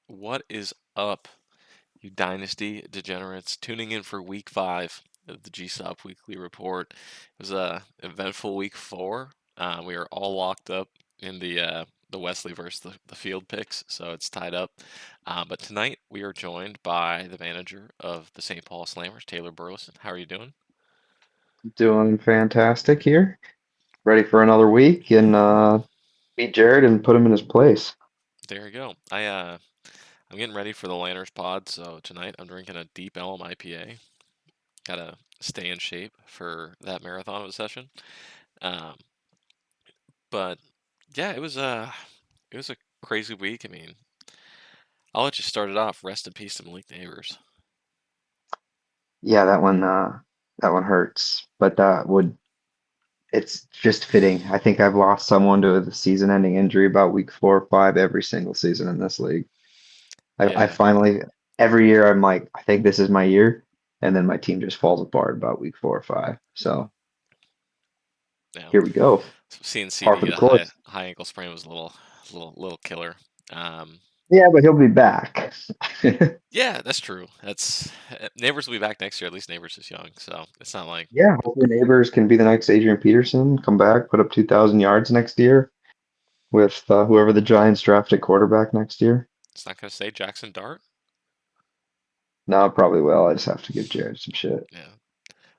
What is up, you Dynasty degenerates? Tuning in for week 5 of the GSOP Weekly Report. It was a eventful week 4. We are all locked up in the Wesley versus the field picks, so it's tied up. But tonight we are joined by the manager of the St. Paul Slammers, Taylor Burleson. How are you doing? Doing fantastic here. Ready for another week and beat Jared and put him in his place. There you go. I'm getting ready for the Lanners pod, so tonight I'm drinking a deep Elm IPA. Gotta stay in shape for that marathon of a session. Um, But yeah, it was a crazy week. I mean, I'll let you start it off. Rest in peace to Malik Neighbors. Yeah, that one hurts, but it's just fitting. I think I've lost someone to the season-ending injury about week 4 or 5 every single season in this league. I Yeah, finally every year I'm like, I think this is my year, and then my team just falls apart about week 4 or 5. So yeah. here we go. So seeing Par CD for get the a high course. high ankle sprain was a little killer. Um, Yeah, but he'll be back. yeah, that's true. That's Neighbors will be back next year. At least Neighbors is young, so it's not like Yeah, hopefully Neighbors can be the next Adrian Peterson, come back, put up 2,000 yards next year with whoever the Giants draft at quarterback next year. it's not gonna say Jackson Dart. No, it probably will. I just have to give Jared some shit. Yeah.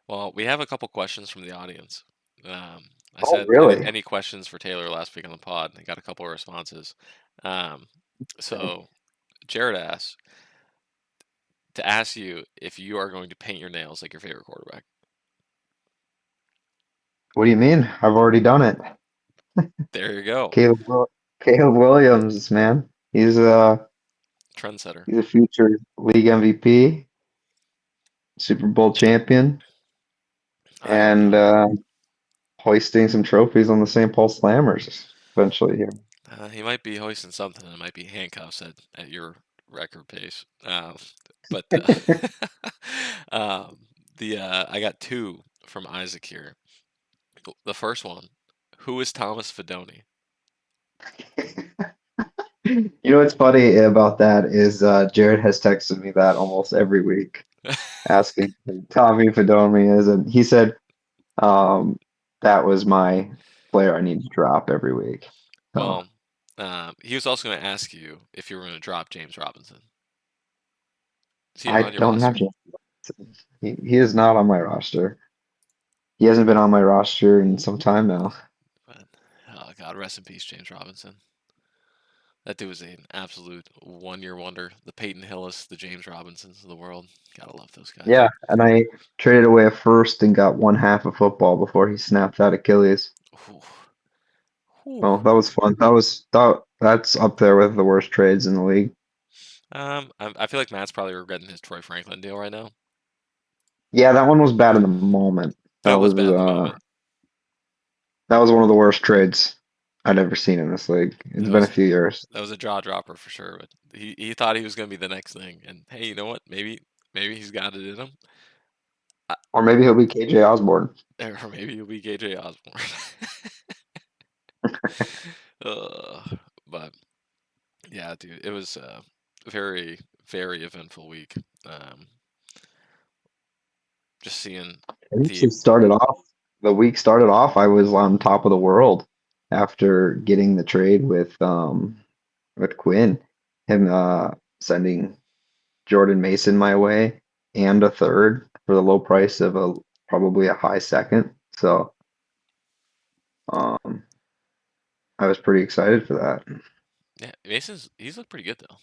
Well, we have a couple questions from the audience. I Oh, said really? any questions for Taylor last week on the pod. I got a couple of responses. Um, so Jared asked to ask you if you are going to paint your nails like your favorite quarterback. What do you mean? I've already done it. There you go. Caleb, Caleb Williams, man. Trendsetter. He's a future league MVP, Super Bowl champion, I don't and know. hoisting some trophies on the St. Paul Slammers eventually here. He might be hoisting something and it might be handcuffs at your record pace. But um, I got two from Isaac here. The first one, who is Thomas Fedoni? You know what's funny about that is Jared has texted me that almost every week, asking who Tommy Fedoni is, and he said um, that was my player I need to drop every week. So Well, he was also going to ask you if you were going to drop James Robinson. Is he I on your don't have roster? James Watson. He is not on my roster. He hasn't been on my roster in some time now. But oh God, rest in peace, James Robinson. That dude was an absolute one-year wonder. The Peyton Hillis, the James Robinsons of the world. Gotta love those guys. Yeah, and I traded away a first and got one half of football before he snapped that Achilles. Whew. Whew. Well, that was fun. That's up there with the worst trades in the league. I feel like Matt's probably regretting his Troy Franklin deal right now. Yeah, that one was bad in the moment. That That was was bad in the moment. that was one of the worst trades I'd ever seen in this league. It's That been a was few years. that was a jaw dropper for sure. But he thought he was gonna be the next thing. And hey, you know what? Maybe he's got it in him. I, Or maybe he'll be KJ Osborne. or maybe he'll be KJ Osborne. But yeah, dude, it was a very very eventful week. Um, just seeing It the actually started off, the week started off, I was on top of the world after getting the trade with Quinn. Him sending Jordan Mason my way and a third for the low price of a probably a high second. So um I was pretty excited for that. yeah, he's looked pretty good though.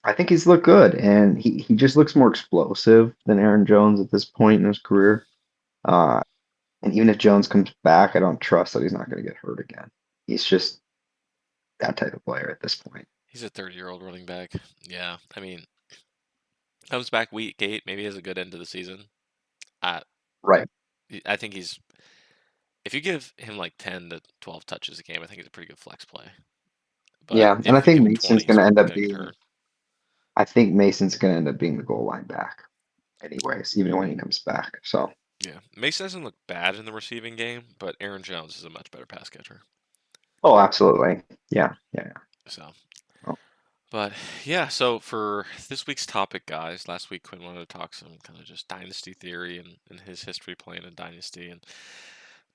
I think he's looked good and he just looks more explosive than Aaron Jones at this point in his career. Uh and even if Jones comes back, I don't trust that he's not going to get hurt again. He's just that type of player at this point. He's a 30-year-old running back. Yeah, I mean, comes back week 8, maybe has a good end to the season. I Right. I think he's if you give him like 10 to 12 touches a game, I think he's a pretty good flex play. But Yeah, and if you give him 20, he's gonna get hurt. I think Mason's going to end up being the goal line back anyways, even when he comes back. So, Yeah, Mason doesn't look bad in the receiving game, but Aaron Jones is a much better pass catcher. oh, absolutely. Yeah, yeah, yeah. So, Oh. But yeah, so for this week's topic, guys, last week Quinn wanted to talk some kind of just dynasty theory and his history playing in dynasty, and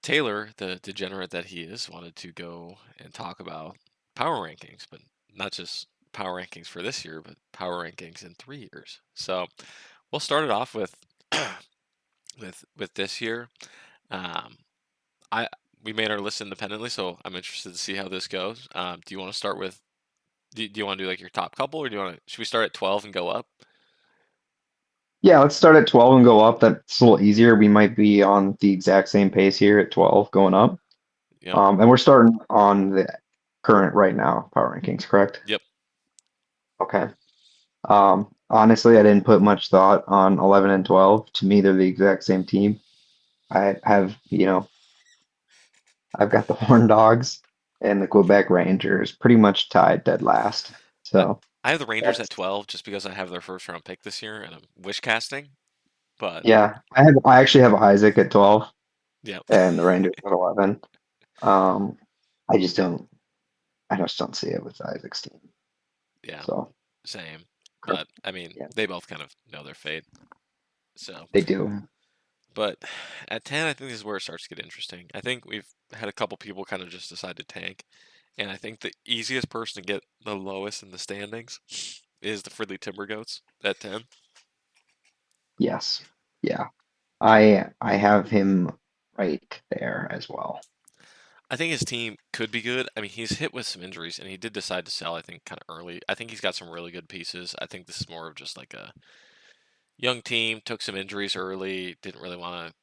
Taylor, the degenerate that he is, wanted to go and talk about power rankings, but not just power rankings for this year, but power rankings in 3 years. So we'll start it off with with this year. Um, I we made our list independently, so I'm interested to see how this goes. Do you want to start with? Do you want to do like your top couple, or do you want to? Should we start at 12 and go up? Yeah, let's start at 12 and go up. That's a little easier. We might be on the exact same pace here at 12 going up. Yep. And we're starting on the current right now power rankings, correct? Yep. Okay. Honestly, I didn't put much thought on 11 and 12. To me, they're the exact same team. I have, I've got the Horn Dogs and the Quebec Rangers pretty much tied dead last. I, So I have the Rangers at that's 12 just because I have their first round pick this year, and I'm wish casting. But yeah. I actually have Isaac at 12 yeah, and the Rangers at 11. Um, I just don't I just don't see it with Isaac's team. yeah, So same. But I mean, yeah, they both kind of know their fate. So, they do. but at 10, I think this is where it starts to get interesting. I think we've had a couple people kind of just decide to tank, and I think the easiest person to get the lowest in the standings is the Fridley Timber Goats at 10. Yes. Yeah. I have him right there as well. I think his team could be good. I mean, he's hit with some injuries, and he did decide to sell, I think, kind of early. I think he's got some really good pieces. I think this is more of just like a young team, took some injuries early, didn't really want to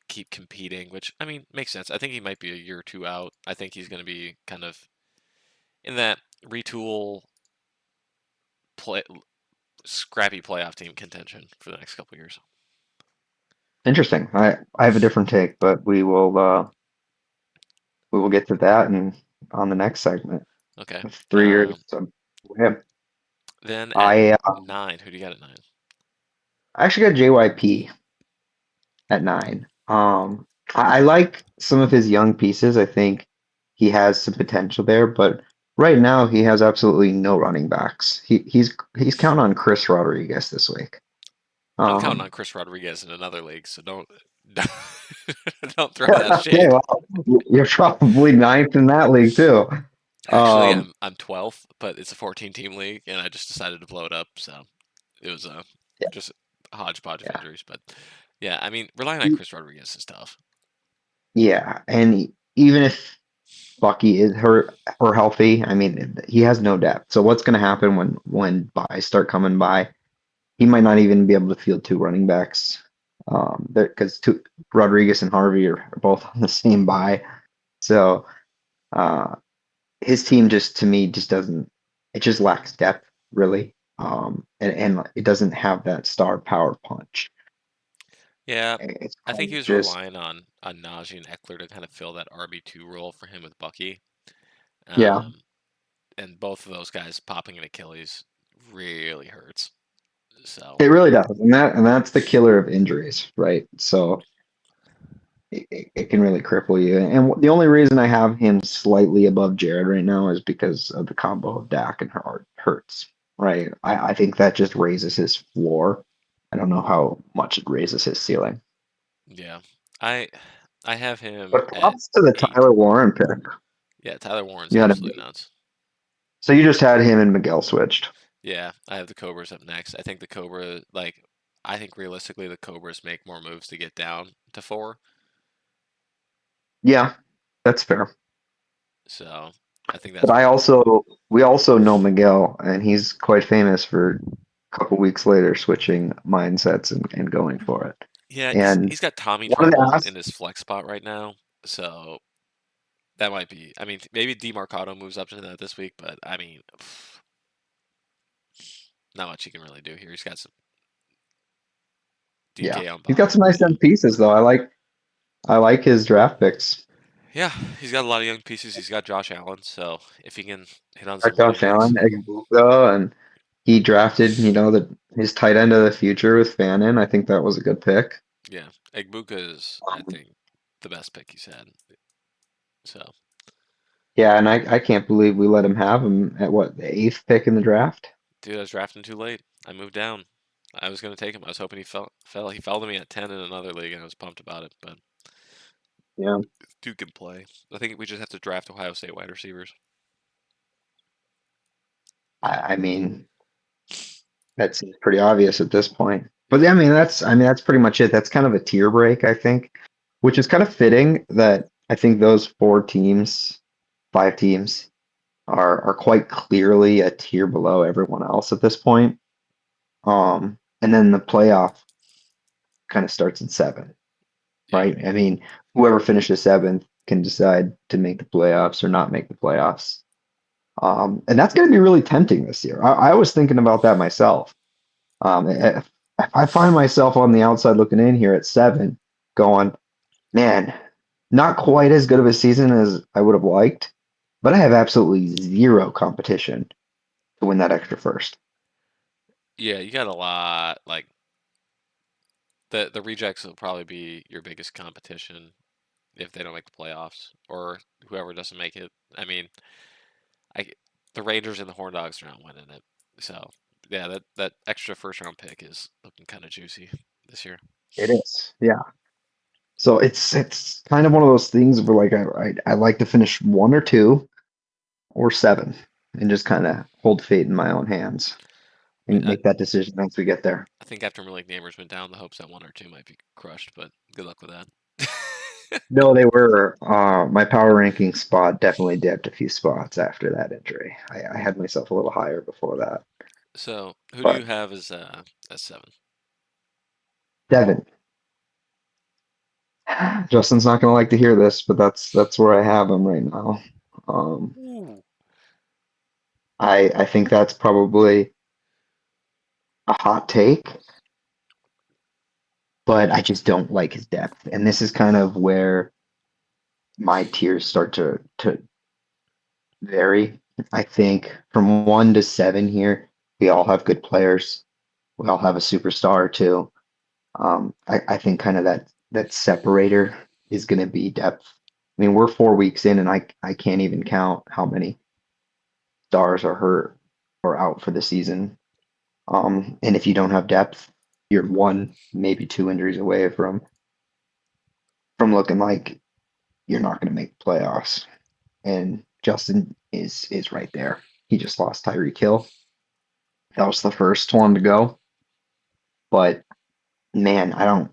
keep competing, which, I mean, makes sense. I think he might be a year or two out. I think he's going to be kind of in that retool, play, scrappy playoff team contention for the next couple years. Interesting. I have a different take, but we will get to that and on the next segment. Okay. 3 years. So yeah. Then at I 9, who do you got at 9? I actually got JYP at 9. I like some of his young pieces. I think he has some potential there, but right now he has absolutely no running backs. He's counting on Chris Rodriguez this week. I'm counting Um, on Chris Rodriguez in another league, so don't don't throw that okay, shade. well, you're probably ninth in that league too. Actually, Um, I'm 12th, but it's a 14 team league, and I just decided to blow it up. So it was yeah, just a hodgepodge of yeah, injuries. But yeah, I mean, relying on Chris Rodriguez is tough. yeah, and even if Bucky is hurt or healthy, I mean, he has no depth. So what's going to happen when buys start coming by? He might not even be able to field two running backs. Because two Rodriguez and Harvey are both on the same buy. So uh, his team just to me just doesn't. It just lacks depth, really. And it doesn't have that star power punch. Yeah, It's I kind think he of was just relying on Najee and Eckler to kind of fill that RB2 role for him with Bucky. yeah. Um, and both of those guys popping an Achilles really hurts. So It really does, and that's the killer of injuries, right? So it can really cripple you. And the only reason I have him slightly above Jared right now is because of the combo of Dak and Hurts, right? I think that just raises his floor. I don't know how much it raises his ceiling. yeah, I I have him But at props to the 8. Tyler Warren pick. Yeah, Tyler Warren's You had him. absolutely nuts. So you just had him and Miguel switched. Yeah, I have the Cobras up next. I think the Cobra, like, I think realistically the Cobras make more moves to get down to 4. Yeah, that's fair. So I think But that's where. we also know Miguel, and he's quite famous for a couple weeks later switching mindsets and going for it. Yeah, And he's got Tommy one of the trouble in asks, his flex spot right now. So that might be. I mean, maybe DeMarcado moves up to that this week, but I mean, not much he can really do here. He's got some yeah, DK on he's got bye. some nice young pieces though. I like his draft picks. Yeah, he's got a lot of young pieces. He's got Josh Allen, so if he can hit on Like some running Josh backs, Allen, Egbuka, and he drafted, his tight end of the future with Fannin. I think that was a good pick. yeah, Egbuka is, I Um, think, the best pick he's had. So Yeah, and I can't believe we let him have him at what, the eighth pick in the draft? Dude, I was drafting too late. I moved down. I was gonna take him. I was hoping he fell. He fell to me at 10 in another league, and I was pumped about it. But Yeah. dude can play. I think we just have to draft Ohio State wide receivers. I mean, that seems pretty obvious at this point. But yeah, Yeah, I mean that's pretty much it. That's kind of a tier break, I think, which is kind of fitting that I think those four teams, five teams, are quite clearly a tier below everyone else at this point. And then the playoff kind of starts at seven, yeah, right? I mean, whoever finishes seventh can decide to make the playoffs or not make the playoffs. And that's going to be really tempting this year. I was thinking about that myself. If I find myself on the outside looking in here at seven, going, man, not quite as good of a season as I would have liked, but I have absolutely zero competition to win that extra first. yeah. You got a lot. Like the rejects will probably be your biggest competition if they don't make the playoffs or whoever doesn't make it. I mean, I the Rangers and the Horn Dogs are not winning it. So yeah, that extra first round pick is looking kind of juicy this year. It is, yeah. So it's kind of one of those things where like I like to finish one or two or seven and just kind of hold fate in my own hands I mean, and make that decision once we get there. I think after Malik Neighbors went down, the hopes that one or two might be crushed, but good luck with that. No, they were. My power ranking spot definitely dipped a few spots after that injury. I had myself a little higher before that, So, who do but you have as seven? Devin, Justin's not gonna like to hear this, but that's where I have him right now. Um, Ooh. I think that's probably a hot take, but I just don't like his depth, and this is kind of where my tiers start to vary. I think from one to seven here, we all have good players. We all have a superstar or two. I think kind of that separator is going to be depth. I mean, we're 4 weeks in, and I can't even count how many stars are hurt or out for the season. And if you don't have depth, you're one, maybe two injuries away from looking like you're not going to make the playoffs. And Justin is right there. He just lost Tyreek Hill. That was the first one to go. But man, I don't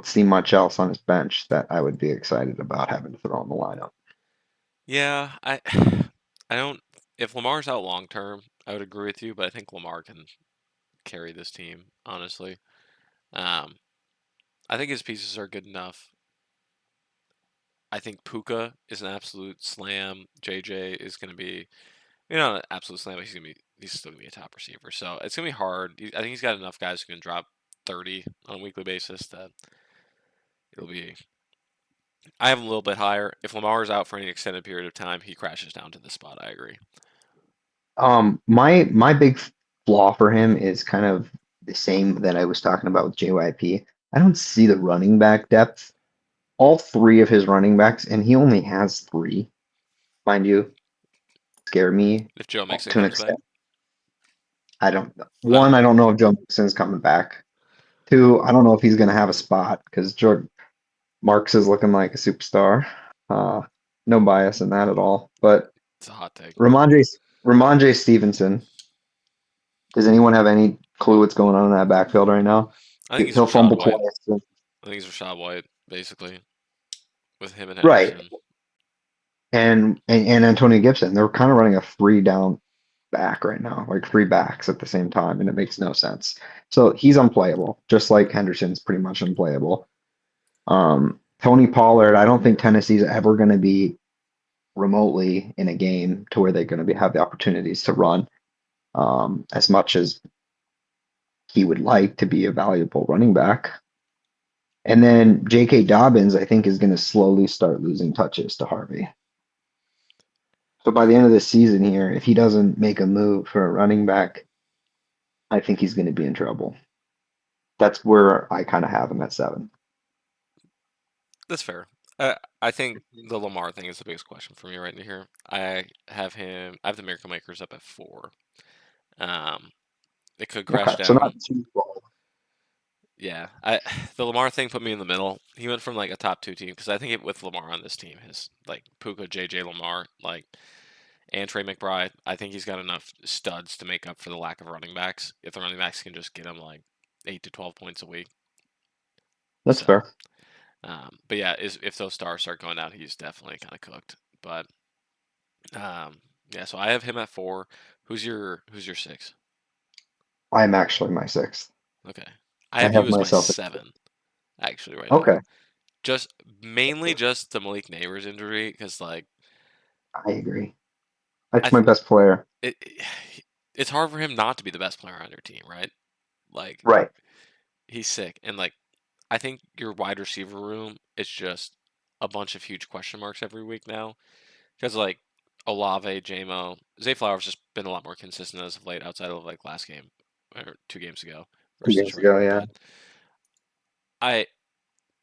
see much else on his bench that I would be excited about having to throw in the lineup. Yeah, I don't. If Lamar's out long term, I would agree with you, but I think Lamar can carry this team, honestly. Um, I think his pieces are good enough. I think Puka is an absolute slam. JJ is going to be, not an absolute slam, but he's still going to be a top receiver. So it's going to be hard. I think he's got enough guys who can drop 30 on a weekly basis that it'll be. I have him a little bit higher. If Lamar's out for any extended period of time, he crashes down to this spot. I agree. My big flaw for him is kind of the same that I was talking about with JYP. I don't see the running back depth. All three of his running backs, and he only has three, mind you, scare me If Joe Mixon to an comes back, extent. I don't. oh, One, I don't know if Joe Mixon's coming back. Two, I don't know if he's going to have a spot because George Marks is looking like a superstar. Uh, no bias in that at all. But it's a hot take. Ramondre Ramondre Stevenson. Does anyone have any clue what's going on in that backfield right now? I think he's He'll Rashad fumble White. twice. I think he's Rashad White, basically, with him and Right. Henderson. And Antonio Gibson. They're kind of running a three down back right now, like three backs at the same time, and it makes no sense. So he's unplayable, just like Henderson's pretty much unplayable. Tony Pollard, I don't think Tennessee's ever going to be remotely in a game to where they're going to have the opportunities to run as much as he would like to be a valuable running back. And then J.K. Dobbins, I think, is going to slowly start losing touches to Harvey. So by the end of the season here, if he doesn't make a move for a running back, I think he's going to be in trouble. That's where I kind of have him at seven. That's fair. I think the Lamar thing is the biggest question for me right here. I have the Miracle Makers up at 4. Um, it could Okay, crash so down. not too far. Yeah, I the Lamar thing put me in the middle. He went from like a top 2 team because I think with Lamar on this team, his like Puka, JJ Lamar, like and Trey McBride, I think he's got enough studs to make up for the lack of running backs. If the running backs can just get him like 8 to 12 points a week. That's So, fair. but yeah, if those stars start going down, he's definitely kind of cooked. But yeah, so I have him at 4. Who's your 6? I'm actually my sixth. Okay, I I have you have as my myself at 7 actually right now. okay. Just mainly just the Malik Neighbors injury because like I agree. That's I my th- best player. it it's hard for him not to be the best player on your team, right? Like Right. he's sick and like I think your wide receiver room is just a bunch of huge question marks every week now because like Olave, JMO, Zay Flowers just been a lot more consistent as of late outside of like last game or 2 games ago Two versus games Detroit, ago, yeah. but I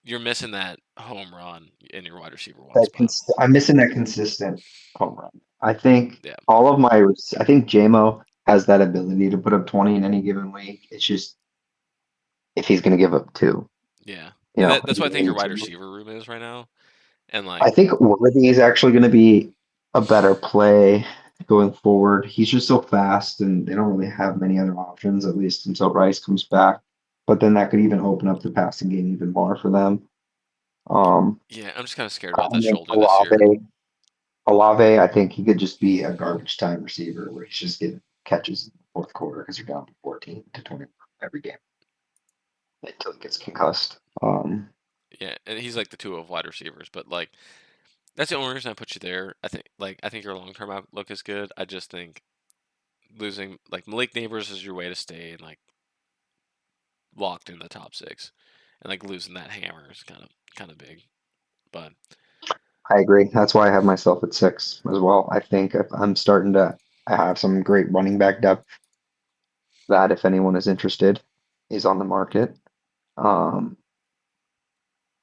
you're missing that home run in your wide receiver one spot. I'm missing that consistent home run. I think Yeah, I think JMO has that ability to put up 20 in any given week. It's just if he's going to give up two, yeah, you and know, that's what I think your maybe wide two. receiver room is right now, and like I think Worthy is actually going to be a better play going forward. He's just so fast, and they don't really have many other options, at least until Rice comes back. But then that could even open up the passing game even more for them. Um, yeah, I'm just kind of scared about that and then shoulder this year. Olave, I think he could just be a garbage time receiver where he's just getting catches in the fourth quarter because you're down to 14 to 20 every game until he gets concussed. Yeah, and he's like the two of wide receivers, but like that's the only reason I put you there. I think your long term outlook is good. I just think losing like Malik Neighbors is your way to stay and like locked in the top 6, and like losing that hammer is kind of big. But I agree. That's why I have myself at six as well. I think if I'm starting to I have some great running back depth that if anyone is interested is on the market. Um,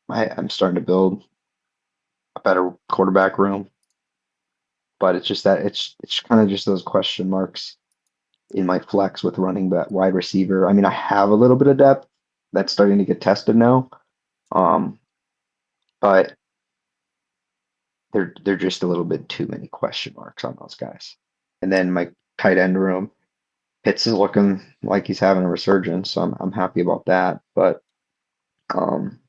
I'm starting to build a better quarterback room, but it's just that it's kind of just those question marks in my flex with running back wide receiver. I mean, I have a little bit of depth that's starting to get tested now. Um, but they're just a little bit too many question marks on those guys. And then my tight end room, Pitts is looking like he's having a resurgence, so I'm happy about that. But um,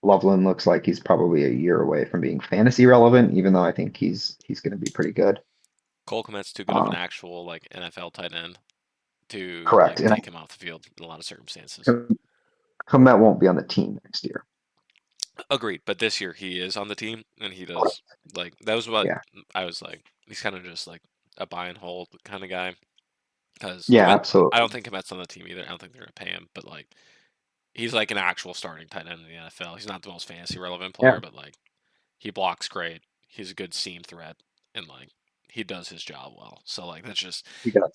Loveland looks like he's probably a year away from being fantasy relevant, even though I think he's going to be pretty good. Cole Kmet's too good of an Um, actual like NFL tight end to correct, like and take him off the field in a lot of circumstances. Komet won't be on the team next year. Agreed, but this year he is on the team and he does Correct. like that was what Yeah, I was like. He's kind of just like a buy and hold kind of guy because yeah, Komet. I absolutely. don't think Komet's on the team either. I don't think they're gonna pay him, but like he's like an actual starting tight end in the NFL. He's not the most fantasy relevant Yeah, player, but like he blocks great. He's a good seam threat and like he does his job well. So like that's just he does.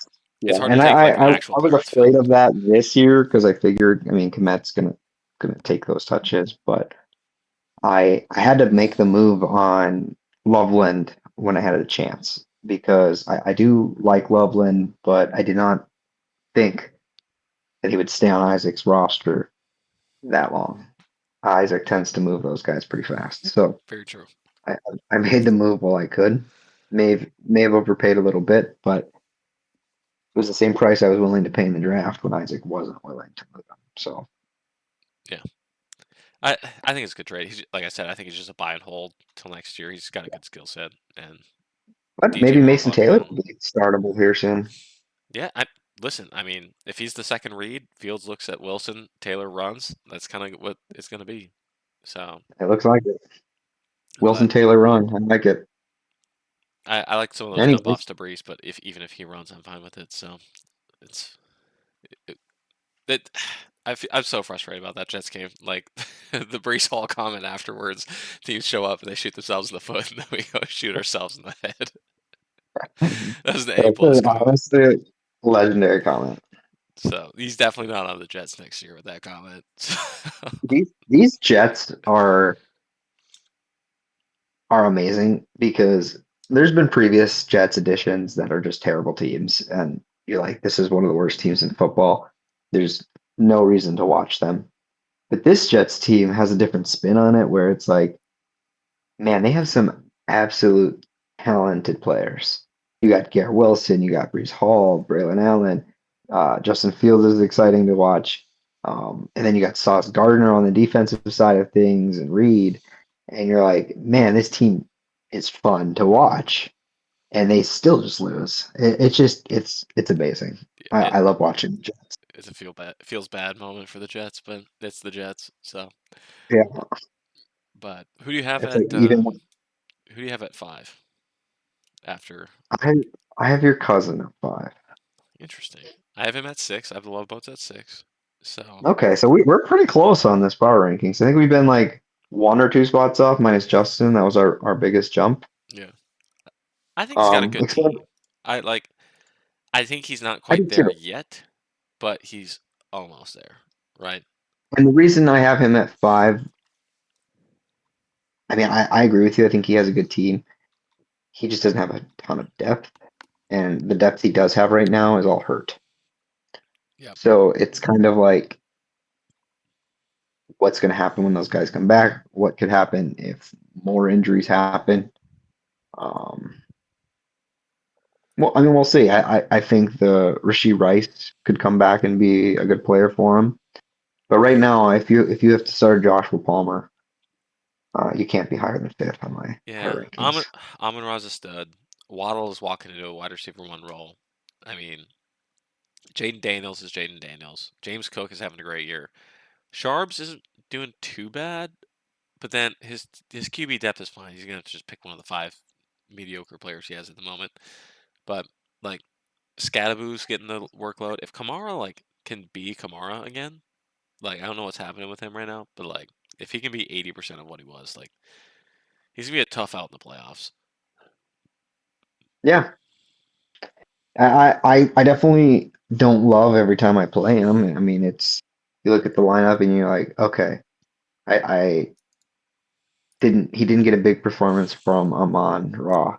it's Yeah, hard to and take like an actual I was player off the field. afraid of that this year because I figured, I mean, Komet's gonna take those touches, but I had to make the move on Loveland when I had a chance because I do like Loveland, but I did not think that he would stay on Isaac's roster that long. Isaac tends to move those guys pretty fast, so Very true. I I made the move while I could. May have overpaid a little bit, but it was the same price I was willing to pay in the draft when Isaac wasn't willing to move him. So, Yeah. I think it's a good trade. He's like I said, I think he's just a buy and hold till next year. He's got a good skill set, and but DJ maybe Moore Mason will be Taylor gone. will be startable here soon. Yeah, I listen. I mean, if he's the second read, Fields looks at Wilson, Taylor runs. That's kind of what it's going to be. So, It looks like it. Wilson but Taylor run. I like it. I like some of those dump Anyways, offs to Brees. But if even if he runs, I'm fine with it. So it's it, it I'm so frustrated about that Jets game. Like the Brees Hall comment afterwards, teams show up and they shoot themselves in the foot, and then we go shoot ourselves in the head. That was the A that's plus an comment. honestly legendary comment. So he's definitely not on the Jets next year with that comment. These Jets are amazing because there's been previous Jets editions that are just terrible teams, and you're like, this is one of the worst teams in football. There's no reason to watch them. But this Jets team has a different spin on it where it's like, man, they have some absolute talented players. You got Garrett Wilson, you got Brees Hall, Braylon Allen, Justin Fields is exciting to watch. And then you got Sauce Gardner on the defensive side of things and Reed. And you're like, man, this team is fun to watch. And they still just lose. It's just it's amazing. it I love watching the Jets. it's a feels bad moment for the Jets, but it's the Jets. So, Yeah, but who do you have it's at like even who do you have at five after? I I have your cousin at 5. Interesting. I have him at six. I have the Love Boats at six. So Okay, so we're pretty close on this power rankings. I think we've been like 1 or 2 spots off, minus Justin. That was our biggest jump. yeah, I think he's got a good Except team. I like. I think he's not I quite do there too. yet, but he's almost there, right? And the reason I have him at 5, I mean, I agree with you. I think he has a good team. He just doesn't have a ton of depth, and the depth he does have right now is all hurt. Yep. So it's kind of like what's going to happen when those guys come back? What could happen if more injuries happen? Um, well, I mean, we'll see. I think the Rasheed Rice could come back and be a good player for him. But right now, if you have to start Joshua Palmer, you can't be higher than fifth on my Yeah. power rankings. Amon Ra's a stud. Waddle is walking into a wide receiver one role. I mean, Jaden Daniels is Jaden Daniels. James Cook is having a great year. Sharps isn't doing too bad, but then his QB depth is fine. He's gonna have to just pick one of the five mediocre players he has at the moment. But like Scadaboo's getting the workload. If Kamara like can be Kamara again, like I don't know what's happening with him right now, but like if he can be 80% of what he was, like he's gonna be a tough out in the playoffs. Yeah, I definitely don't love every time I play him. I mean, it's you look at the lineup and you're like, okay, I didn't he didn't get a big performance from Amon Ra,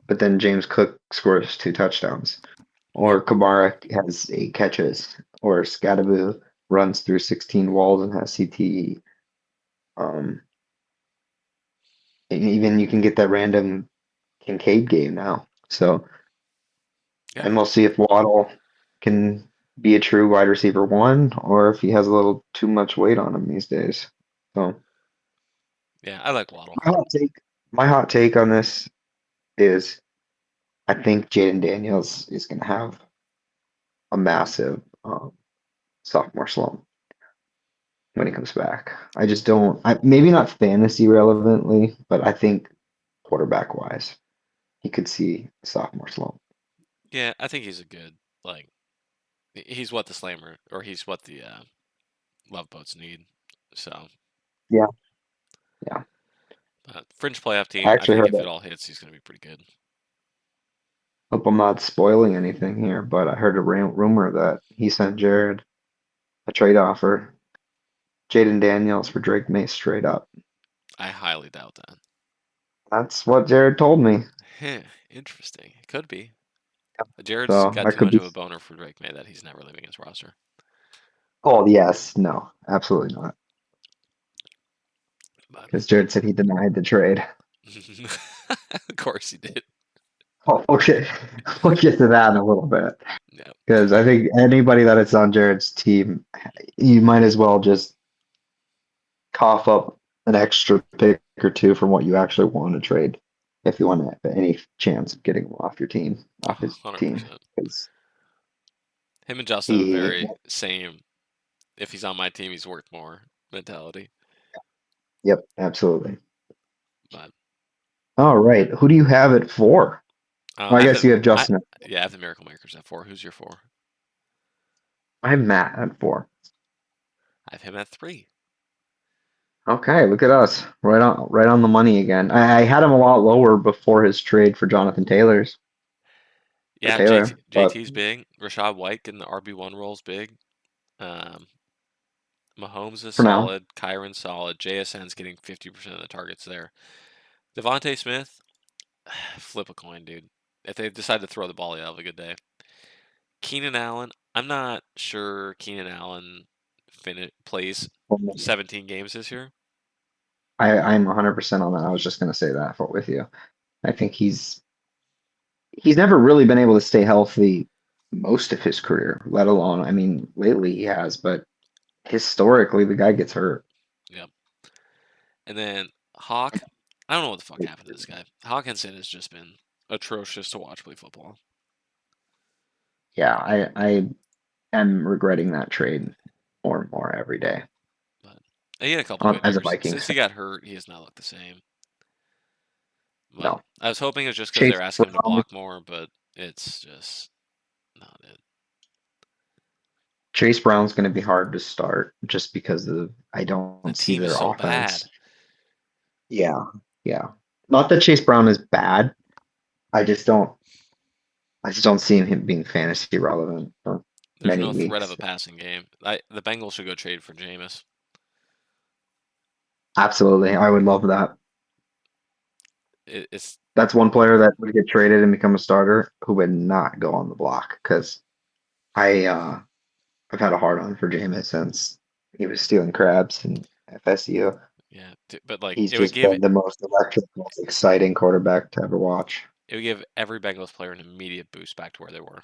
but then James Cook scores 2 touchdowns, Yep. or Kamara has 8 catches, or Scadaboo runs through 16 walls and has CTE. Um, and even you can get that random Kincaid game now. So, Yeah. and we'll see if Waddle can be a true wide receiver one or if he has a little too much weight on him these days. So, Yeah. I like Waddle. my hot take, my hot take on this is I think Jaden Daniels is going to have a massive sophomore slump when he comes back. I just don't, maybe not fantasy relevantly, but I think quarterback wise, he could see a sophomore slump. Yeah, I think he's a good like he's what the slammer or he's what the love boats need. So, Yeah, yeah. but fringe playoff I team, I actually think heard if it that. all hits, he's gonna be pretty good. Hope I'm not spoiling anything here, but I heard a rumor that he sent Jared a trade offer. Jaden Daniels for Drake May straight up. I highly doubt that. That's what Jared told me. Heh, interesting. It could be. Jared's So got that too could much be. of a boner for Drake May that he's never leaving his roster. Oh, yes. No, absolutely not. But Because Jared said he denied the trade. of course he did. Oh, okay. We'll get to that in a little bit. Yeah. Because I think anybody that is on Jared's team, you might as well just cough up an extra pick or two from what you actually want to trade if you want to have any chance of getting him off your team, off his team. 100%. Because Him and Justin have a he, very same if he's on my team, he's worth more mentality. yep, absolutely. But All right. Who do you have it for? Well, I I have guess the you have I Justin. yeah, I have the Miracle Makers at four. Who's your four? I have Matt at 4. I have him at three. Okay, look at us. Right on the money again. I had him a lot lower before his trade for Jonathan Taylor's. for Yeah, Taylor, but JT's big. Rashad White getting the RB1 roles big. Um, Mahomes is for now, solid. Kyron's solid. JSN's getting 50% of the targets there. Devontae Smith, flip a coin, dude. If they decide to throw the ball, you'll have a good day. Keenan Allen, I'm not sure Keenan Allen plays 17 games this year. I'm 100% on that. I was just going to say that with you. I think he's never really been able to stay healthy most of his career, let alone, I mean, lately he has, but historically the guy gets hurt. Yep. And then Hawk, I don't know what the fuck happened to this guy. Hawkinson has just been atrocious to watch play football. Yeah, I am regretting that trade more and more every day But he had a couple good as a years. Vikings Since he fan. got hurt, he has not looked the same. But No, I was hoping it was just because Chase they're asking him to Brown, block more, but it's just not it. Chase Brown's going to be hard to start just because of I The don't see team is their so offense. bad. Yeah, yeah. Not that Chase Brown is bad. I just don't. I just don't see him being fantasy relevant for There's many no threat of weeks. a passing game. The Bengals should go trade for Jameis. Absolutely, I would love that. It's That's one player that would get traded and become a starter who would not go on the block because I I've had a hard on for Jameis since he was stealing crabs in FSU. yeah, but like He's just been the most electric, most exciting quarterback to ever watch. it would give every Bengals player an immediate boost back to where they were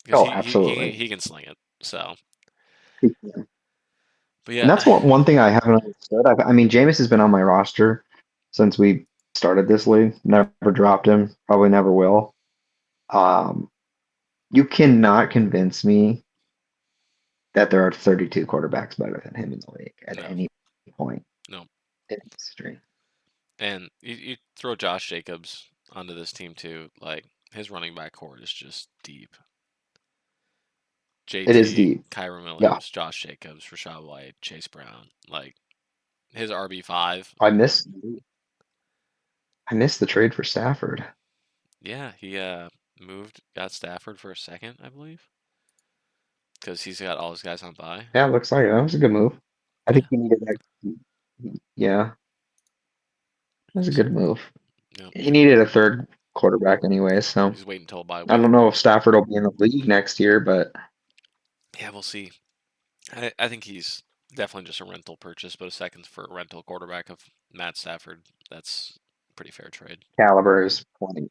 because Oh, absolutely. he can sling it. So, And but yeah, that's one thing I haven't understood. I mean, Jameis has been on my roster since we started this league. Never dropped him. Probably never will. Um, you cannot convince me that there are 32 quarterbacks better than him in the league at no, any point no, in history. and you throw Josh Jacobs onto this team too. Like his running back core is just deep. It is JT, deep. Kyron Yeah, Williams, Josh Jacobs, Rashad White, Chase Brown. Like his RB5. I miss I miss the trade for Stafford. Yeah, he got Stafford for a second, I believe, because he's got all his guys on bye. Yeah, it looks like it. That was a good move. I think Yeah. he needed that. Yeah, that was a So, good move. yeah, He needed a third quarterback anyway, so he's waiting until a bye I week. don't know if Stafford will be in the league next year, but Yeah, we'll see. I think he's definitely just a rental purchase, but a second for a rental quarterback of Matt Stafford, that's a pretty fair trade. caliber is plenty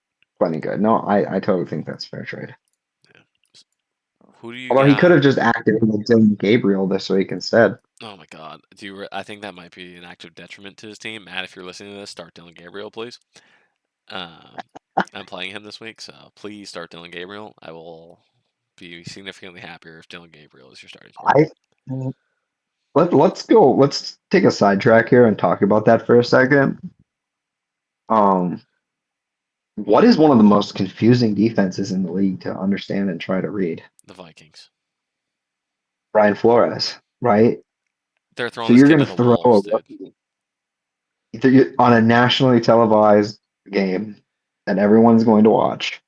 good. No, I totally think that's fair trade. Yeah. Who do you Although he could got? have just activated Dylan Gabriel this week instead. Oh my God. I think that might be an active detriment to his team. Matt, if you're listening to this, start Dylan Gabriel, please. Um, I'm playing him this week, so please start Dylan Gabriel. I will be significantly happier if Dylan Gabriel is your starting I quarterback. let's go. Let's take a sidetrack here and talk about that for a second. Um, what is one of the most confusing defenses in the league to understand and try to read? The Vikings. Brian Flores, right? They're throwing So this you're kid going to to the throw wolves, a dude. rookie on a nationally televised game that everyone's going to watch.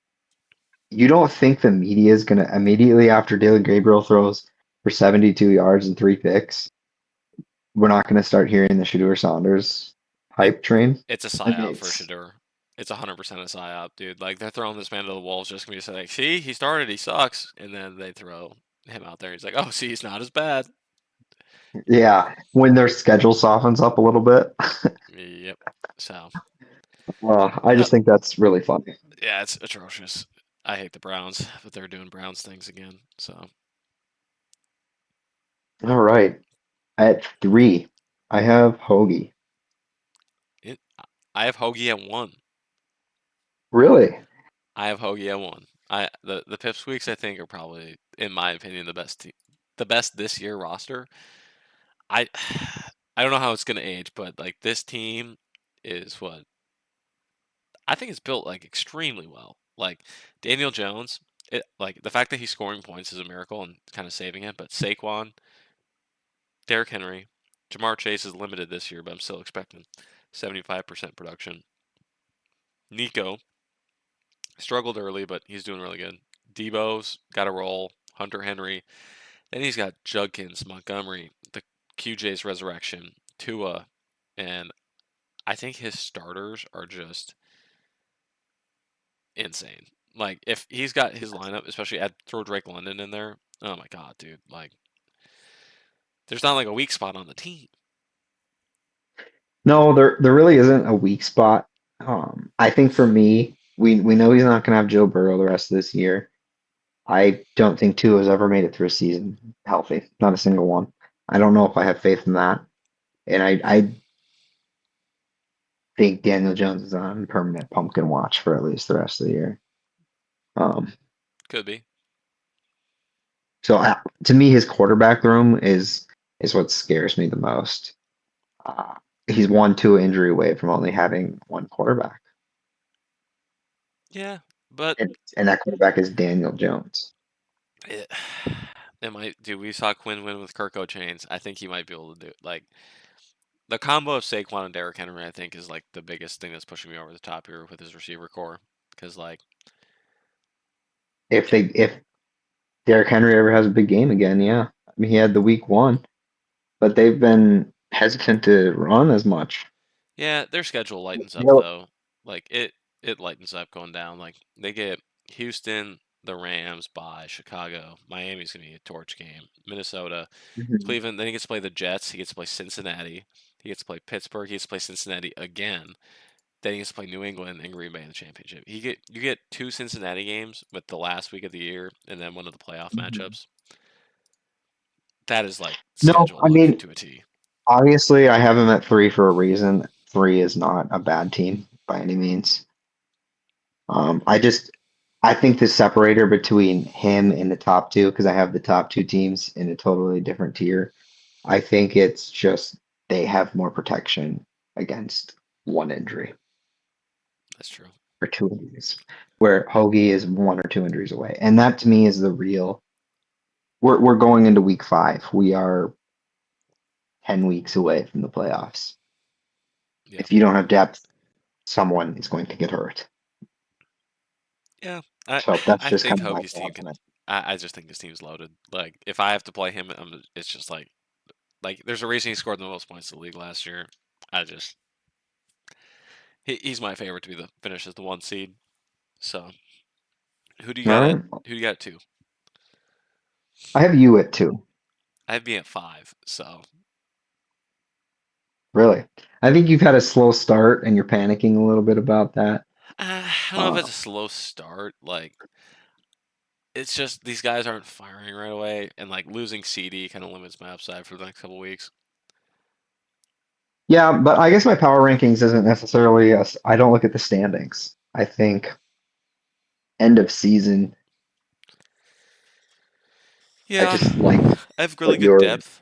You don't think the media is going to immediately after Dylan Gabriel throws for 72 yards and 3 picks, we're not going to start hearing the Shador Saunders It hype train? it's a I mean, psyop for Shador. It's 100% a psyop, dude. Like they're throwing this man to the wolves just gonna be say, like, see, he started, he sucks, and then they throw him out there. He's like, oh, see, he's not as bad. yeah, when their schedule softens up a little bit. Yep. So, I uh, just think that's really funny. yeah, it's atrocious. I hate the Browns, but they're doing Browns things again. So, All right. At 3, I have Hoagie. it, I have Hoagie at 1. Really? I have Hoagie at 1. The Pipsqueaks I think are probably, in my opinion, the best this year roster. I I don't know how it's gonna age, but like this team is what I think it's built like extremely well. Like Daniel Jones, like the fact that he's scoring points is a miracle and kind of saving it. But Saquon, Derrick Henry, Jamar Chase is limited this year, but I'm still expecting 75% production. Nico, Struggled early, but he's doing really good. Debo's got a roll. Hunter Henry. Then he's got Judkins, Montgomery, the QJ's resurrection, Tua, and I think his starters are just insane. Like if he's got his lineup, especially add throw Drake London in there. Oh my god, dude! Like there's not like a weak spot on the team. No, there really isn't a weak spot. I think for me, we know he's not going to have Joe Burrow the rest of this year. I don't think Tua has ever made it through a season healthy, not a single one. I don't know if I have faith in that, and I think Daniel Jones is on permanent pumpkin watch for at least the rest of the year. Um, Could be. so to me, his quarterback room is what scares me the most. Uh, he's 1-2 injury away from only having one quarterback, Yeah, but and that quarterback is Daniel Jones. it, it might. Dude, we saw Quinn win with Kirk Chains. I think he might be able to do it. Like the combo of Saquon and Derrick Henry, I think, is like the biggest thing that's pushing me over the top here with his receiver core. Because like, If it, if Derrick Henry ever has a big game again, yeah. I mean, he had the week one, but they've been hesitant to run as much. yeah, their schedule lightens up Well, though. Like it lightens up going down. Like they get Houston, the Rams by Chicago. Miami's gonna be a torch game. Minnesota, mhm, Cleveland. Then he gets to play the Jets. He gets to play Cincinnati. He gets to play Pittsburgh. He gets to play Cincinnati again. Then he gets to play New England and Green Bay in the championship. You get two Cincinnati games with the last week of the year and then one of the playoff mhm. matchups. That is like No, schedule I luck mean, to a T. obviously, I have him at three for a reason. Three is not a bad team by any means. I just I think the separator between him and the top two, because I have the top two teams in a totally different tier. I think it's just they have more protection against one injury That's true. or two injuries, where Hoagie is one or two injuries away, and that to me is the real. We're going into week five. We are 10 weeks away from the playoffs. Yep. If you don't have depth, someone is going to get hurt. Yeah. I So that's I just think kind of my Hoagie's team thoughts can. on it. I just think his team's loaded. Like if I have to play him, it's just like there's a reason he scored the most points in the league last year. I just he's my favorite to be the finish as the one seed. So who do you All got at right, who do you got at two? I have you at two. I have me at five. So Really, I think you've had a slow start and you're panicking a little bit about that. I don't know if Uh, it's a slow start. Like it's just these guys aren't firing right away, and like losing CD kind of limits my upside for the next couple weeks. yeah, but I guess my power rankings isn't necessarily. I don't look at the standings. I think end of season. I Yeah, just like I have really what good you're depth.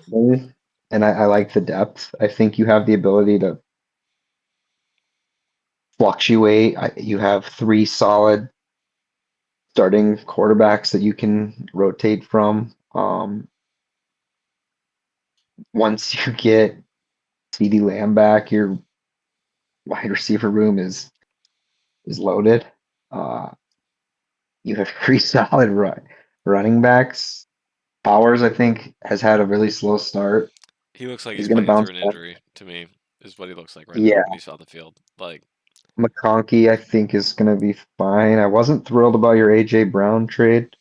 doing, and I like the depth. I think you have the ability to fluctuate. You have three solid starting quarterbacks that you can rotate from. Once you get CD Lamb back, your wide receiver room is loaded. Uh, you have three solid running backs. Powers, I think, has had a really slow start. He looks like He's he's going to playing bounce through an back. injury to me. Is what he looks like right now Yeah, when he's on the field. Like McConkey, I think, is going to be fine. I wasn't thrilled about your AJ Brown trade.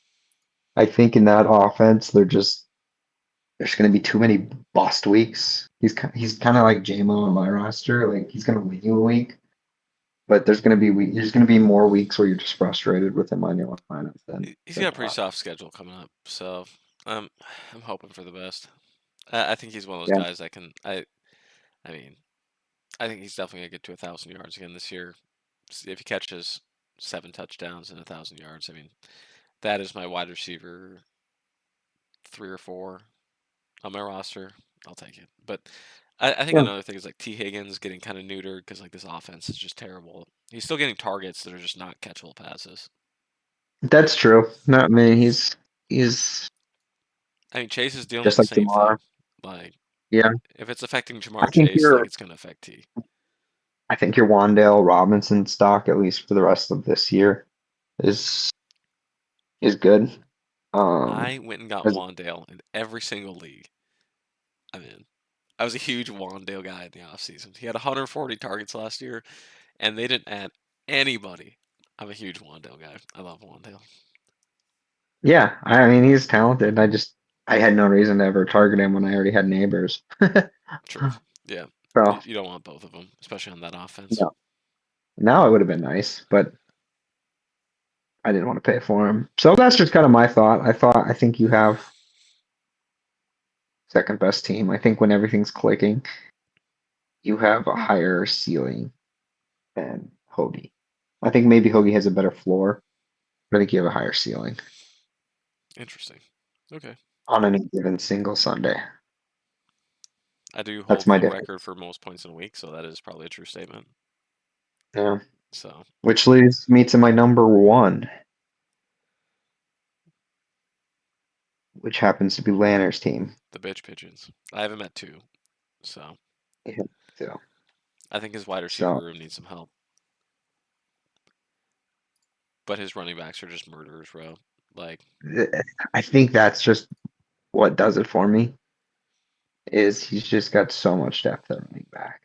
I think in that offense, there's going to be too many bust weeks. He's kind of like JMO on my roster. Like he's going to win you a week, but there's going to be more weeks where you're just frustrated with him on your lineup he's than got a pretty not. soft schedule coming up, so um, I'm hoping for the best. I think he's one of those Yeah, guys that can. I mean, I think he's definitely gonna get to 1,000 yards again this year. If he catches 7 touchdowns and 1,000 yards, I mean, that is my wide receiver 3 or 4 on my roster. I'll take it. But I think yeah, another thing is like T Higgins getting kind of neutered because like this offense is just terrible. He's still getting targets that are just not catchable passes. that's true. Not me. He's I mean, Chase is dealing with just the like same Jamar. thing. Like, Yeah, if it's affecting I Jamar think Chase, like you're. it's gonna affect T. I think your Wandale Robinson stock, at least for the rest of this year, is is good. Um, I went and got as, Wandale in every single league I'm in. I was a huge Wandale guy in the offseason. He had 140 targets last year, and they didn't add anybody. I'm a huge Wandale guy. I love Wandale. yeah, I mean he's talented. I had no reason to ever target him when I already had neighbors. True. Yeah. So You don't want both of them, especially on that offense. no, now it would have been nice, but I didn't want to pay for him. So that's just kind of my thought. I think you have second best team. I think when everything's clicking, you have a higher ceiling than Hoagie. I think maybe Hoagie has a better floor, but I think you have a higher ceiling Interesting. Okay. on any given single Sunday. I do That's hold my the difference. record for most points in a week, so that is probably a true statement. Yeah. So, Which leads me to my number one, which happens to be Lanner's team. the bitch pigeons. I have him at 2, so Yeah. So, I think his wide receiver so room needs some help. But his running backs are just murderers, bro. Like, th- I think that's just what does it for me is he's just got so much depth at running back.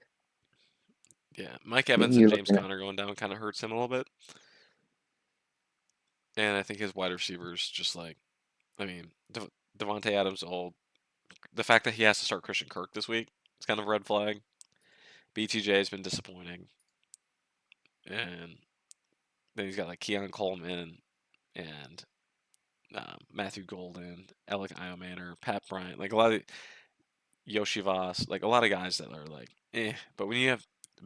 yeah, Mike I mean, Evans and you look James at Conner going down kind of hurts him a little bit. And I think his wide receivers just like, I mean, Devontae Adams old. The fact that he has to start Christian Kirk this week, it's kind of a red flag. BTJ has been disappointing. And then he's got like Keon Coleman and Matthew Golden, Alec Iomanner, Pat Bryant, like a lot of Yoshi Voss, like a lot of guys that are like, eh. But when you have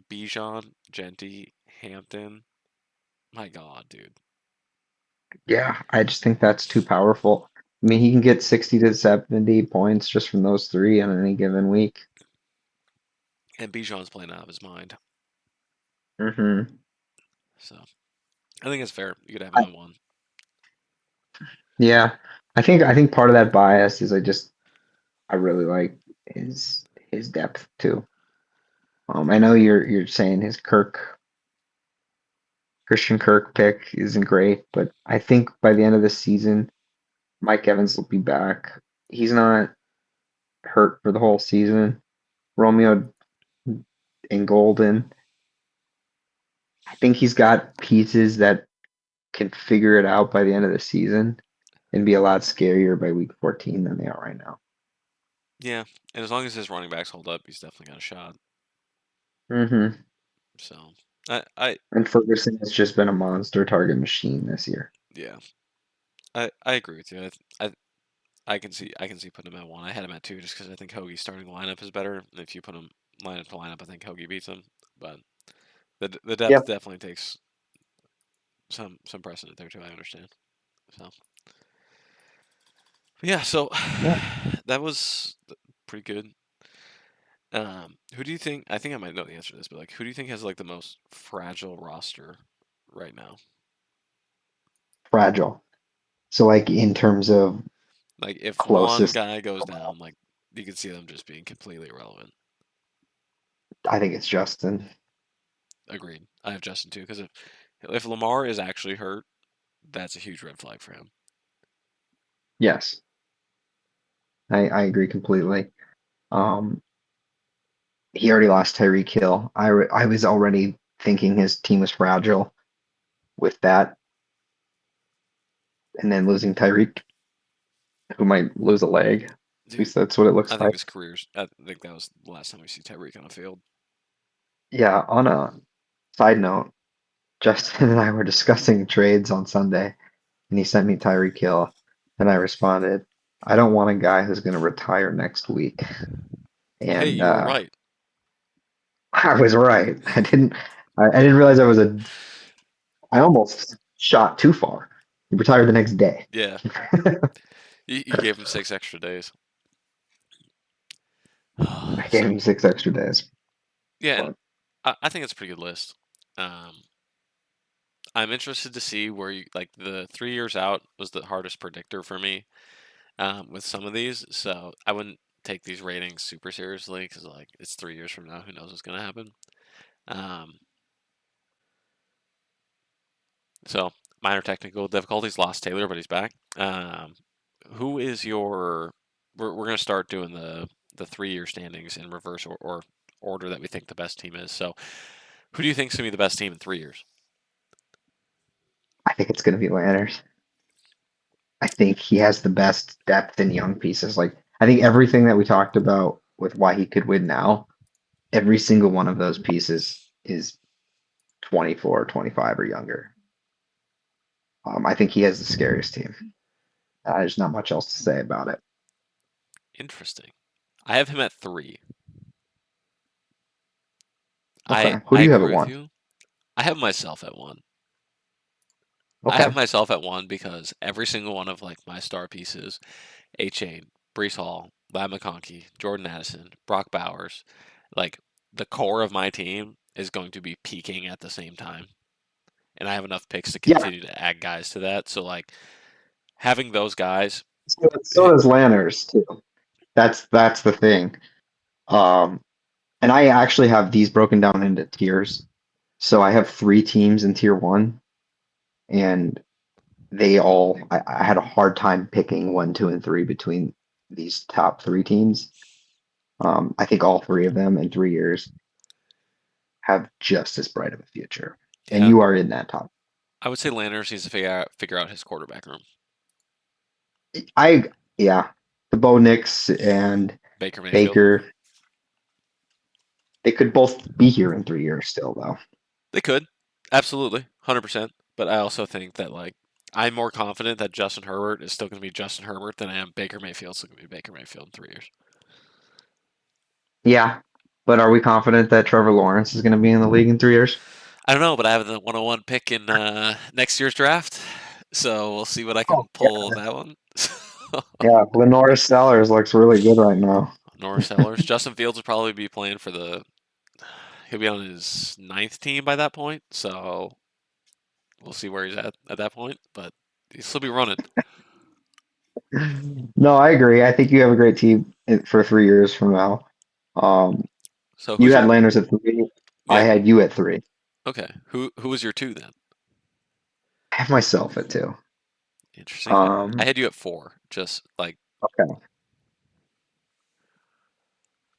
Bijan, Genty, Hampton, my God, dude. yeah, I just think that's too powerful. I mean, he can get 60 to 70 points just from those three on any given week. And Bijan's playing out of his mind. Hmm. So I think it's fair. You could have him at 1. Yeah, I think part of that bias is I really like his depth too. I know you're saying his Christian Kirk pick isn't great, but I think by the end of the season, Mike Evans will be back. He's not hurt for the whole season. Romeo and Golden, I think he's got pieces that can figure it out by the end of the season and be a lot scarier by week 14 than they are right now. Yeah. And as long as his running backs hold up, he's definitely got a shot. Hmm. So I And Ferguson has just been a monster target machine this year. yeah. I agree with you. I can see putting him at 1. I had him at 2 just because I think Hoagie's starting lineup is better. And if you put him lineup to lineup, I think Hoagie beats him. But the Yeah. depth definitely takes some precedent there too. I understand. So yeah, so Yeah. that was pretty good. Who do you think? I think I might know the answer to this, but like, who do you think has like the most fragile roster right now? Fragile. So like in terms of Like, if one closest, guy goes down, like you can see them just being completely irrelevant. I think it's Justin. Agreed. I have Justin too because if Lamar is actually hurt, that's a huge red flag for him. Yes, I agree completely. Um, he already lost Tyreek Hill. I was already thinking his team was fragile with that, and then losing Tyreek, who might lose a leg. At Dude, least that's what it I looks think like. his career's. I think that was the last time we see Tyreek on a field. Yeah, on a side note, Justin and I were discussing trades on Sunday, and he sent me Tyreek Hill, and I responded, I don't want a guy who's going to retire next week. Hey, And you were right. I was right. I didn't realize I almost shot too far. He retired the next day. Yeah, you gave him 6 extra days. I gave So him 6 extra days. yeah, and But I think it's a pretty good list. Um, I'm interested to see where you like the 3 years out was the hardest predictor for me with some of these. So I wouldn't take these ratings super seriously because like it's 3 years from now. Who knows what's gonna happen? Um, so minor technical difficulties. Lost Taylor, but he's back. Who is your? We're gonna start doing the 3 year standings in reverse or order that we think the best team is. So, who do you think is gonna be the best team in 3 years? I think it's going to be Lanners. I think he has the best depth in young pieces. Like I think everything that we talked about with why he could win now, every single one of those pieces is 24, 25 or younger. I think he has the scariest team. There's not much else to say about it. Interesting. I have him at 3. I Okay. Who I do you have at agree with one? you. I have myself at 1. I have Okay. myself at 1 because every single one of like my star pieces, A Chain, Brees Hall, Lab McConkey, Jordan Addison, Brock Bowers, like the core of my team is going to be peaking at the same time. And I have enough picks to Yeah. continue to add guys to that. So like having those guys, So does Lanners too. That's the thing. Um, and I actually have these broken down into tiers. So I have three teams in tier one, and I had a hard time picking one, two, and three between these top three teams. I think all three of them in 3 years have just as bright of a future. And yeah, you are in that top. I would say Landers needs to figure out his quarterback room. I yeah, the Bo Nix and Baker Mayfield. Baker, they could both be here in 3 years still though. They could. Absolutely. 100%. But I also think that like I'm more confident that Justin Herbert is still going to be Justin Herbert than I am Baker Mayfield still going to be Baker Mayfield in 3 years. Yeah. But are we confident that Trevor Lawrence is going to be in the league in 3 years? I don't know, but I have the 101 pick in next year's draft, so we'll see what I Oh, can pull yeah. that one. Yeah, Lenore Sellers looks really good right now. Norris Sellers. Justin Fields will probably be playing for the. He'll be on his ninth team by that point, so we'll see where he's at that point. But he'll still be running. No, I agree. I think you have a great team for 3 years from now. Um, So you who's had your? Landers at three. I Yeah. had you at three. Okay. Who was your 2 then? I have myself at two. Interesting. I Um, had you at 4. Just like okay.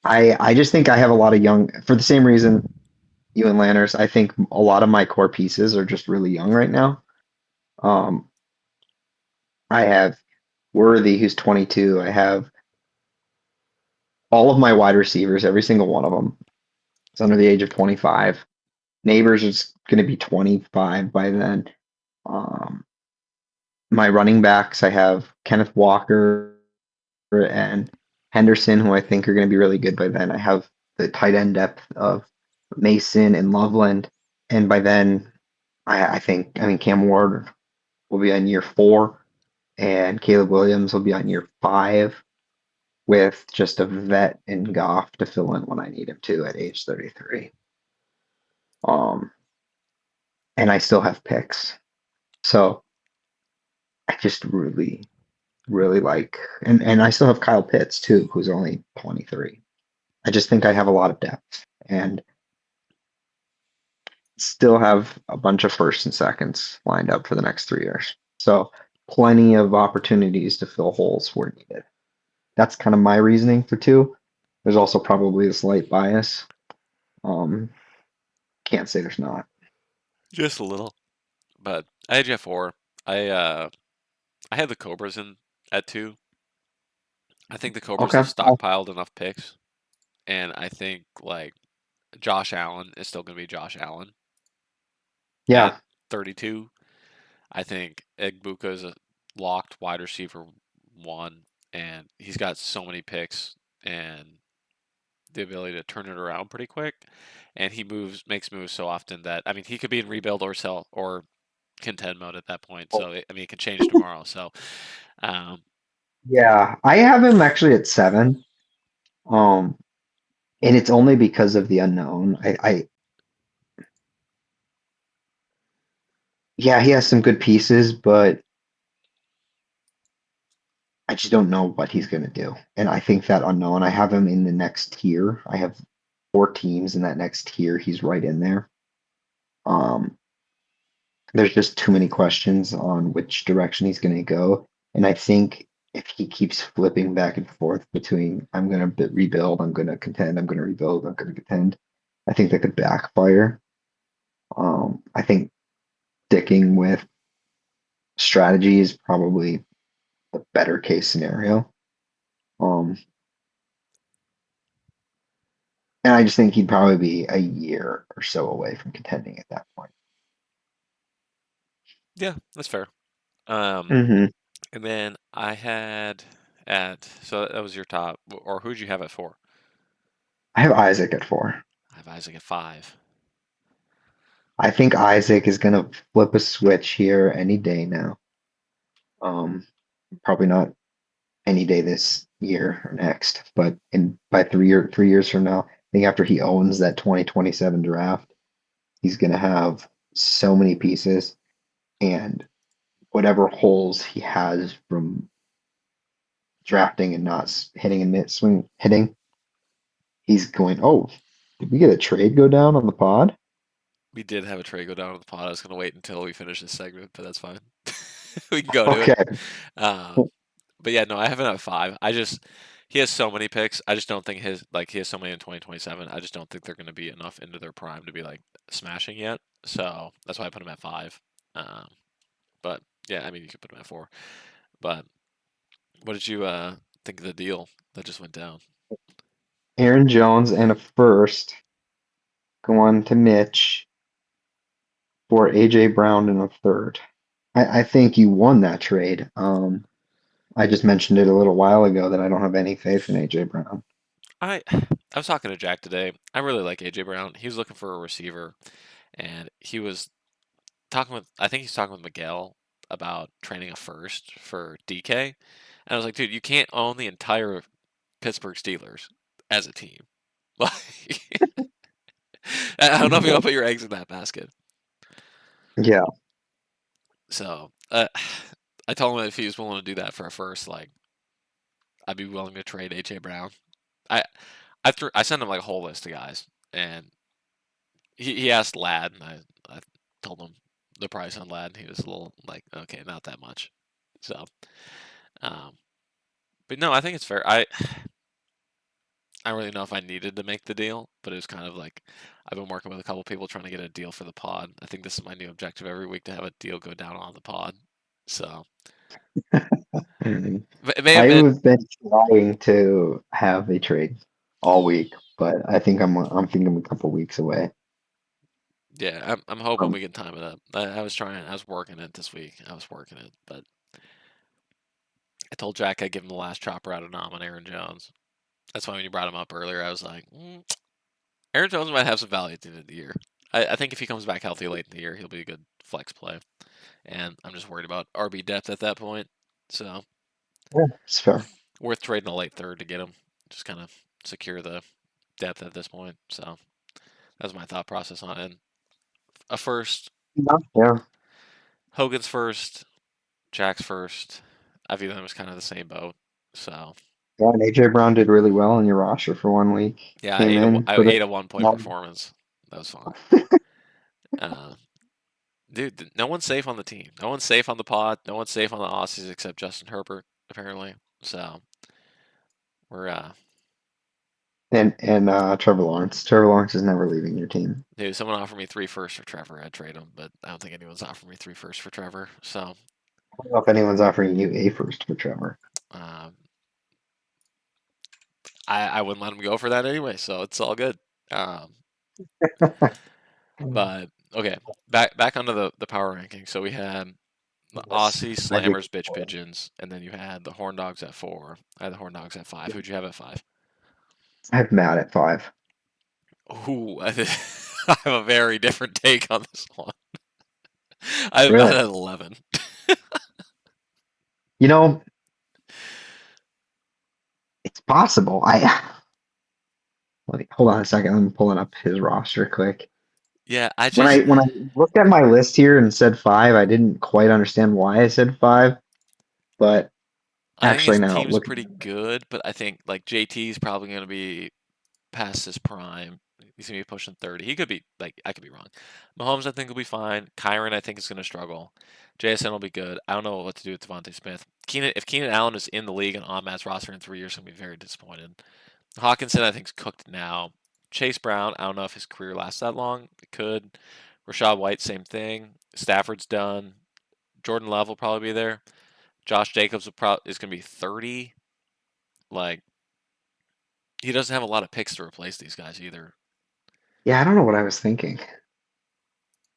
I just think I have a lot of young for the same reason you and Landers. I think a lot of my core pieces are just really young right now. Um, I have Worthy, who's 22. I have all of my wide receivers, every single one of them. It's under the age of 25. Neighbors is going to be 25 by then. Um, my running backs, I have Kenneth Walker and Henderson, who I think are going to be really good by then. I have the tight end depth of Mason and Loveland, and by then, I mean, Cam Ward will be on year four, and Caleb Williams will be on year five, with just a vet in Goff to fill in when I need him to at age 33. Um, and I still have picks, so I just really like, and I still have Kyle Pitts too, who's only 23. I just think I have a lot of depth and still have a bunch of firsts and seconds lined up for the next 3 years. So plenty of opportunities to fill holes where needed. That's kind of my reasoning for two. There's also probably a slight bias. Um, can't say there's not. just a little. But I had you at 4. I had the Cobras in at 2. I think the Cobras have Okay. stockpiled enough picks, and I think like Josh Allen is still going to be Josh Allen at Yeah. 32. I think Egbuka is a locked wide receiver 1, and he's got so many picks and the ability to turn it around pretty quick. And he makes moves so often that I mean he could be in rebuild or sell or contend mode at that point. So I mean it can change tomorrow. So um, Yeah. I have him actually at seven. Um, and it's only because of the unknown. Yeah, he has some good pieces, but I just don't know what he's going to do. And I think that unknown, I have him in the next tier. I have four teams in that next tier, he's right in there. Um, there's just too many questions on which direction he's going to go. And I think if he keeps flipping back and forth between I'm going to rebuild, I'm going to contend, I'm going to rebuild, I'm going to contend, I think that could backfire. I think sticking with strategy is probably the better case scenario. Um, and I just think he'd probably be a year or so away from contending at that point. Yeah, that's fair. Um, Hmm. and then I had so that was your top, or who'd you have at four? I have Isaac at four. I have Isaac at five. I think Isaac is going to flip a switch here any day now. Um, Probably not any day this year or next, but in by 3 years from now, I think after he owns that 2027 draft, he's going to have so many pieces and whatever holes he has from drafting and not hitting and mid swing hitting, he's going, oh, did we get a trade go down on the pod? We did have a trade go down on the pod. I was gonna wait until we finish this segment, but that's fine. We can go to it. Okay. Um, but yeah, no, I have him at five. He has so many picks. I just don't think he has so many in 2027. I just don't think they're gonna be enough into their prime to be like smashing yet. So that's why I put him at five. Um, but yeah, I mean you could put him at four. But what did you think of the deal that just went down? Aaron Jones and a first going to Mitch for AJ Brown and a third. I think you won that trade. I just mentioned it a little while ago that I don't have any faith in AJ Brown. I was talking to Jack today. I really like AJ Brown. He was looking for a receiver, and he was talking with I think he's talking with Miguel about training a first for DK. And I was like, dude, you can't own the entire Pittsburgh Steelers as a team. Like, I don't know if you want to put your eggs in that basket. Yeah, So I told him if he was willing to do that for a first, like I'd be willing to trade AJ Brown. I I sent him like a whole list of guys, and he asked Lad, and I told him the price on Lad, and he was a little like, okay, not that much. So, um, but no, I think it's fair. I don't really know if I needed to make the deal, but it was kind of like I've been working with a couple people trying to get a deal for the pod. I think this is my new objective every week to have a deal go down on the pod. So Mhm. it may have been, I've been trying to have a trade all week, but I think I'm thinking I'm a couple weeks away. yeah. I'm hoping Um, we can time it up. I was trying. I was working it this week. I was working it, but I told Jack I'd give him the last chopper out of Nom on Aaron Jones. That's why when you brought him up earlier, I was like, Aaron Jones might have some value at the end of the year. I think if he comes back healthy late in the year, he'll be a good flex play. And I'm just worried about RB depth at that point. So yeah, it's fair. worth trading a late third to get him. Just kind of secure the depth at this point. So that's my thought process on it. A first, Yeah, yeah. Hogan's first, Jack's first. I view them as kind of the same boat. So Yeah, and AJ Brown did really well in your roster for 1 week. yeah, Came in, I put it ate a 1 point on. performance. That was fun. Uh, dude, no one's safe on the team. No one's safe on the pod. No one's safe on the Aussies except Justin Herbert, apparently. So we're And Trevor Lawrence. Trevor Lawrence is never leaving your team. dude, someone offered me three firsts for Trevor. I'd trade him, but I don't think anyone's offered me three firsts for Trevor. So I don't know if anyone's offering you a first for Trevor. um, I wouldn't let him go for that anyway. So it's all good. Um, but okay, back onto the power ranking. So we had the Yes, Aussie Magic. Slammers, Bitch Pigeons, and then you had the Horn Dogs at four. I had the Horn Dogs at five. Who'd you have at five? I have Matt at 5. Ooh, I have a very different take on this one. I have Matt Really? at 11. You know, it's possible. Hold on a second. I'm pulling up his roster quick. Yeah, I When just I when I looked at my list here and said 5, I didn't quite understand why I said 5. But I think actually, his now team's looking pretty good, but I think like JT is probably going to be past his prime. He's gonna be pushing 30. He could be like I could be wrong. Mahomes I think will be fine. Kyron I think is gonna struggle. JSN will be good. I don't know what to do with Devontae Smith. If Keenan Allen is in the league and on Matt's roster in 3 years, I'm gonna be very disappointed. Hawkinson I think is cooked now. Chase Brown, I don't know if his career lasts that long. It could. Rashad White, same thing. Stafford's done. Jordan Love will probably be there. Josh Jacobs is going to be 30. Like, he doesn't have a lot of picks to replace these guys either. Yeah, I don't know what I was thinking.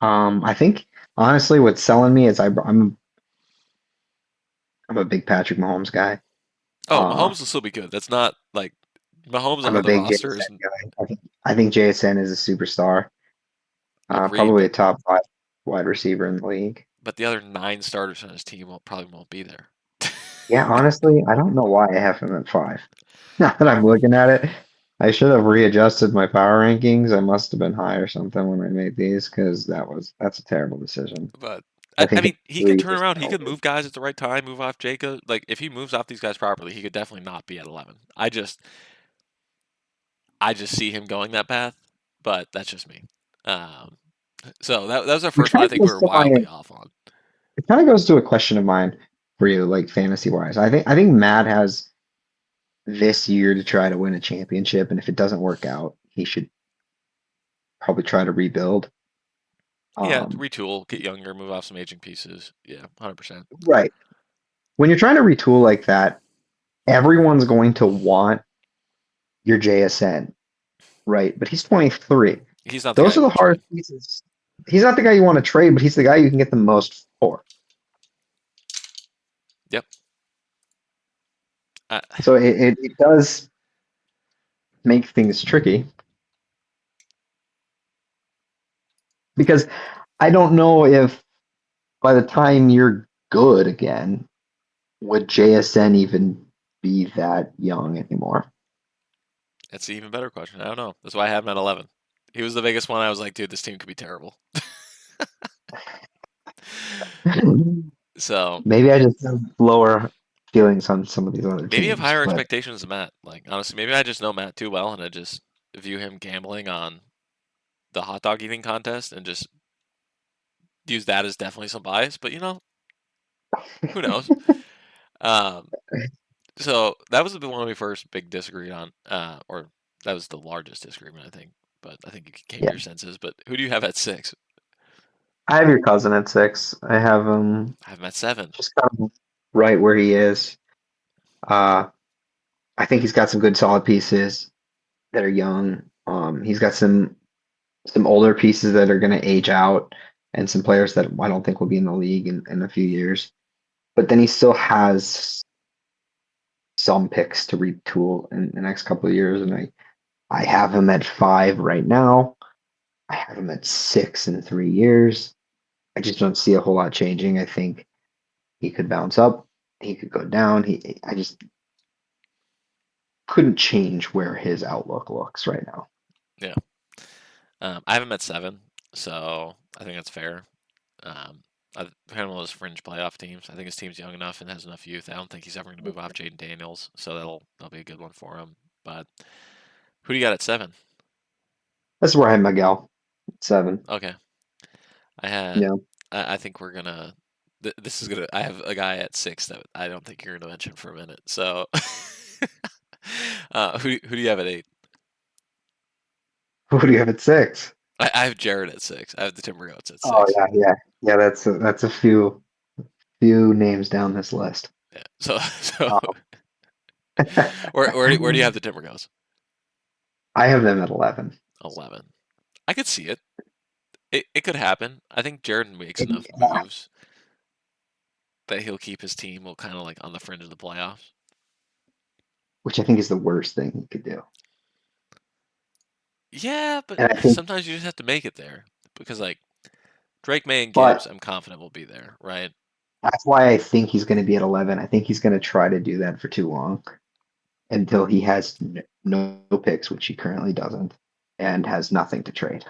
I think honestly, what's selling me is I'm a big Patrick Mahomes guy. Oh, Uh, Mahomes will still be good. That's not like Mahomes I'm on a the big roster JSN is guy. I think JSN is a superstar. agreed, Probably a top five wide receiver in the league. but the other 9 starters on his team probably won't be there. Yeah, honestly, I don't know why I have him at five. Now that I'm looking at it, I should have readjusted my power rankings. I must have been high or something when I made these because that's a terrible decision. But I I think his mean, he could three turn is around. He could talented. move guys at the right time, move off Jacob. Like if he moves off these guys properly, he could definitely not be at 11. I just see him going that path, but that's just me. Um, so that was our Which first one. kind I of think we goes were to my wildly off on. it kind of goes to a question of mine for you, like fantasy wise. I think Matt has this year to try to win a championship, and if it doesn't work out, he should probably try to rebuild. Yeah, Um, retool, get younger, move off some aging pieces. Yeah, 100%. right. When you're trying to retool like that, everyone's going to want your JSN, right? But he's 23. He's not the guy Those you are the want to hard trade. pieces. He's not the guy you want to trade, but he's the guy you can get the most for. Yep. Uh, So it does make things tricky because I don't know if by the time you're good again, would JSN even be that young anymore? it's an even better question. I don't know. That's why I have him at 11. He was the biggest one. I was like, dude, this team could be terrible. So Maybe I just have lower feelings on some of these other maybe you have teams, higher but expectations than Matt. Like honestly, maybe I just know Matt too well, and I just view him gambling on the hot dog eating contest, and just use that as definitely some bias. But who knows? Um, so that was the one we first big disagreed on, or that was the largest disagreement, I think. But I think you came to yeah, your senses. But who do you have at 6? I have your cousin at six. I have him I have him at 7. just kind of right where he is. Uh, I think he's got some good solid pieces that are young. He's got some older pieces that are going to age out, and some players that I don't think will be in the league in a few years. But then he still has some picks to retool in the next couple of years, and I have him at five right now. I have him at six in 3 years. I just don't see a whole lot changing. I think he could bounce up, he could go down. I just couldn't change where his outlook looks right now. Yeah. I have him at 7, so I think that's fair. I've kind of one of those fringe playoff teams. I think his team's young enough and has enough youth. I don't think he's ever going to move off Jaden Daniels, so that'll be a good one for him. But who do you got at 7? That's where I have Miguel at seven. Okay, I had. Yeah. I think we're gonna. This is gonna. I have a guy at 6 that I don't think you're gonna mention for a minute. So, who do you have at 8? Who do you have at six? I have Jared at 6. I have the Timber Goats at Oh 6. yeah, yeah, yeah. That's a few names down this list. Yeah. So Um, where do you have the Timber Goats? I have them at 11. 11. I could see it. It could happen. I think Jared makes enough Yeah, moves that he'll keep his team will kind of like on the fringe of the playoffs. which I think is the worst thing he could do. Yeah, but And I think, sometimes you just have to make it there because like Drake May and Gibbs, but I'm confident will be there, right? that's why I think he's going to be at 11. I think he's going to try to do that for too long until he has no picks, which he currently doesn't, and has nothing to trade.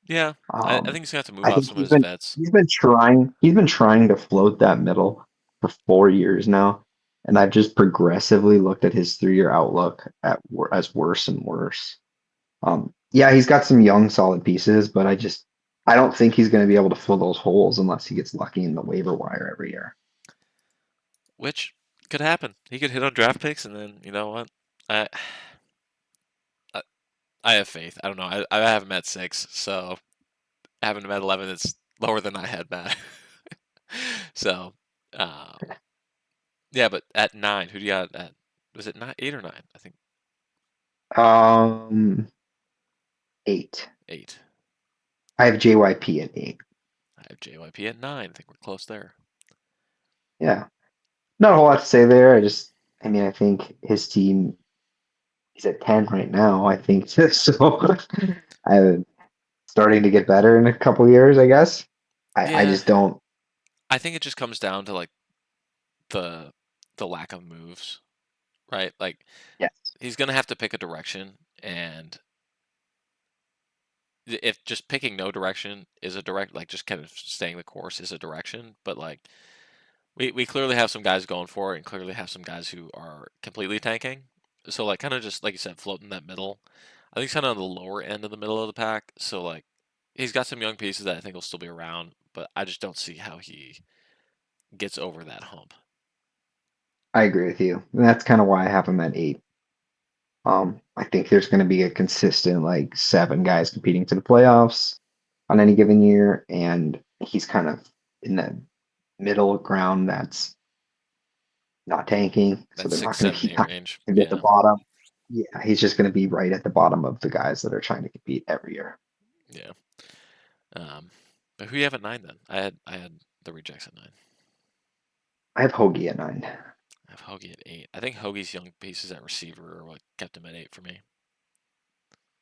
Yeah, I think Um, he's gonna have to move I off think some of his vets. he's been trying to float that middle for 4 years now. and I've just progressively looked at his 3 year outlook as worse and worse. Yeah, he's got some young solid pieces, but I don't think he's going to be able to fill those holes unless he gets lucky in the waiver wire every year. which could happen. He could hit on draft picks, and then you know what? I I, I have faith. I don't know. I have him at 6, so having him at 11, it's lower than I had Matt. So, uh, yeah, but at 9, who do you got at? Was it not 8 or 9? I think Um, 8. 8. I have JYP at 8. I have JYP at 9. I think we're close there. Yeah, not a whole lot to say there. I mean, I think his team, he's at 10 right now. I think so. I starting to get better in a couple years, I guess. I Yeah, just don't. I think it just comes down to like the the lack of moves, right? Like Yes, he's gonna have to pick a direction, and if just picking no direction is a direct, like just kind of staying the course is a direction, but like we clearly have some guys going for it, and clearly have some guys who are completely tanking. So like kind of just like you said, floating that middle. I think he's kind of on the lower end of the middle of the pack. So like he's got some young pieces that I think will still be around, but I just don't see how he gets over that hump. I agree with you. And that's kind of why I have him at 8. I think there's going to be a consistent like 7 guys competing to the playoffs on any given year, and he's kind of in that middle ground that's not tanking, so That they're six, not going seven, to be eight range. maybe at the Yeah, bottom. Yeah, he's just going to be right at the bottom of the guys that are trying to compete every year. yeah. But who you have at 9 then? I had the rejects at 9. I have Hoagie at 9. I have Hoagie at 8. I think Hoagie's young pieces at receiver are what kept him at 8 for me.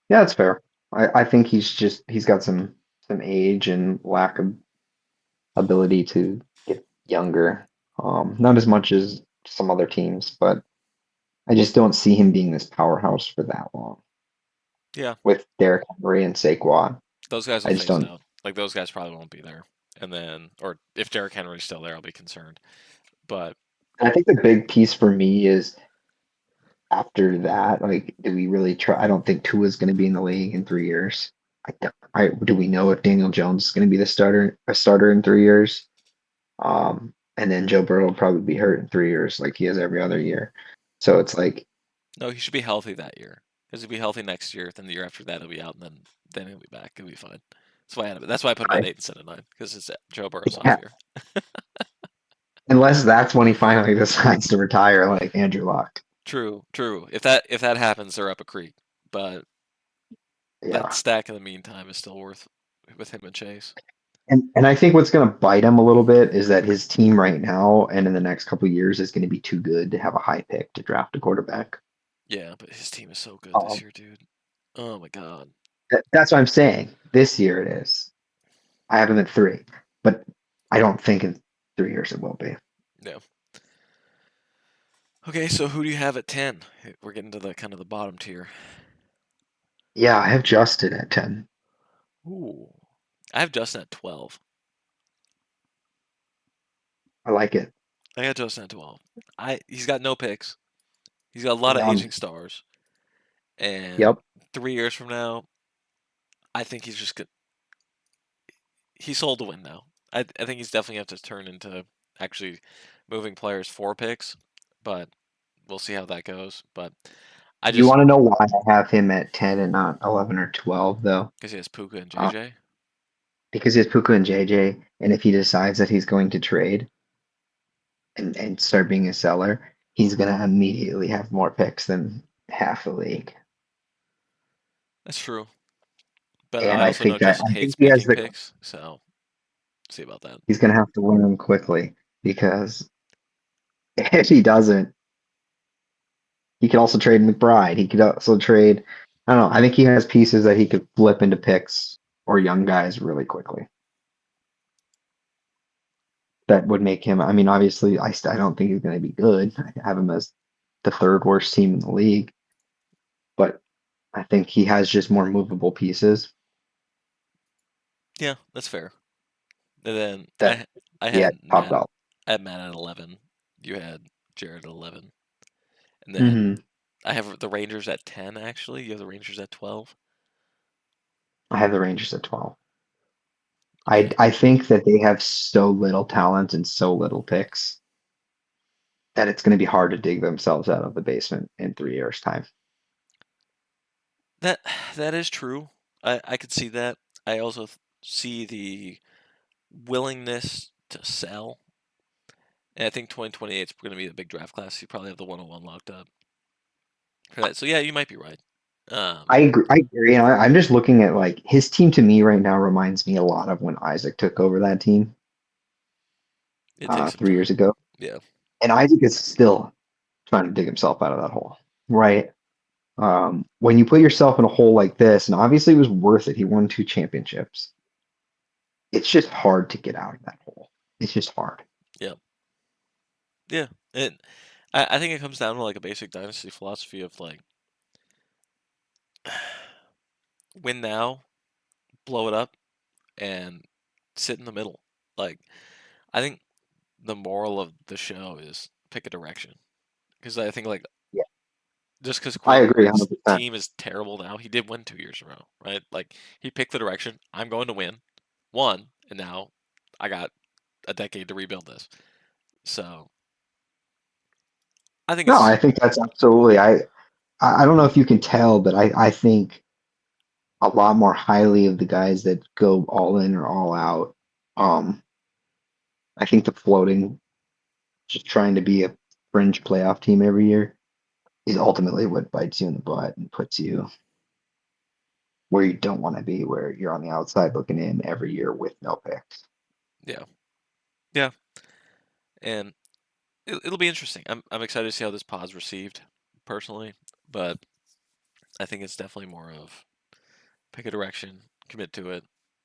Yeah, that's fair. I think he's got some age and lack of ability to get younger. Not as much as some other teams, but I just don't see him being this powerhouse for that long. Yeah, With Derrick Henry and Saquon, those guys will I just phase don't. out. Like those guys probably won't be there. And then, or if Derrick Henry's still there, I'll be concerned. But I think the big piece for me is after that, like, do we really try? I don't think Tua is going to be in the league in 3 years. Do we know if Daniel Jones is going to be a starter in 3 years? And then Joe Burrow will probably be hurt in 3 years, like he is every other year. So it's like, no, he should be healthy that year. Because he'll be healthy next year. Then the year after that, he'll be out, and then he'll be back. He'll be fine. That's why I put him at I, 8 instead of 9. Because it's Joe Burrow's off yeah, year. unless that's when he finally decides to retire, like Andrew Luck. True, true. If that happens, they're up a creek. But that Yeah. stack in the meantime is still worth with him and Chase. And I think what's going to bite him a little bit is that his team right now and in the next couple of years is going to be too good to have a high pick to draft a quarterback. Yeah, but his team is so good this Um, year, dude. Oh my god. that's what I'm saying. This year it is. I have him at 3, but I don't think in 3 years it will be. Yeah. Okay, so who do you have at 10? We're getting to the kind of the bottom tier. Yeah, I have Justin at 10. Ooh. I have Justin at 12. I like it. I got Justin at 12. He's got no picks. He's got a lot of None. aging stars. And Yep. 3 years from now, I think he's just good. He's sold to win now. I think he's definitely have to turn into actually moving players for picks, but we'll see how that goes. But I You just want to know why I have him at 10 and not 11 or 12, though? because he has Puka and Uh, JJ. because he has Puka and JJ, and if he decides that he's going to trade and start being a seller, he's going to immediately have more picks than half the league. That's true. But And I I also know think that Justin I hates think he has making the picks, so see about that. he's going to have to learn quickly because if he doesn't, he could also trade McBride. He could also trade. I don't know. I think he has pieces that he could flip into picks or young guys really quickly. That would make him. I mean, obviously, I don't think he's going to be good. I have him as the third worst team in the league, but I think he has just more movable pieces Yeah, that's fair. And then that I he had had top Matt dollar. at 11. You had Jared at 11. And then Hmm. I have the Rangers at 10, actually. You have the Rangers at 12. I have the Rangers at 12. I Okay. I think that they have so little talent and so little picks that it's going to be hard to dig themselves out of the basement in 3 years' time. That that is true. I could see that. I also see the willingness to sell. And I think 2028 is going to be a big draft class. You probably have the 101 locked up for that. So yeah, you might be right. Um, I agree. I agree. And I'm just looking at like his team to me right now reminds me a lot of when Isaac took over that team it takes some 3 years time. ago. Yeah. And Isaac is still trying to dig himself out of that hole, right? When you put yourself in a hole like this, and obviously it was worth it, he won 2 championships. It's just hard to get out of that hole. It's just hard. Yeah. Yeah. And I think it comes down to like a basic dynasty philosophy of like win now, blow it up, and sit in the middle. Like I think the moral of the show is pick a direction because I think like Yeah, just because I agree Quinn's 100%. team is terrible now, he did win 2 years in a row, right? Like he picked the direction. I'm going to win, won, and now I got a decade to rebuild this. So I think No, it's I think that's absolutely. I don't know if you can tell, but I think a lot more highly of the guys that go all in or all out. Um, I think the floating, just trying to be a fringe playoff team every year, is ultimately what bites you in the butt and puts you where you don't want to be, where you're on the outside looking in every year with no picks. yeah, yeah, and it'll be interesting. I'm excited to see how this pod's received personally, but I think it's definitely more of pick a direction, commit to it,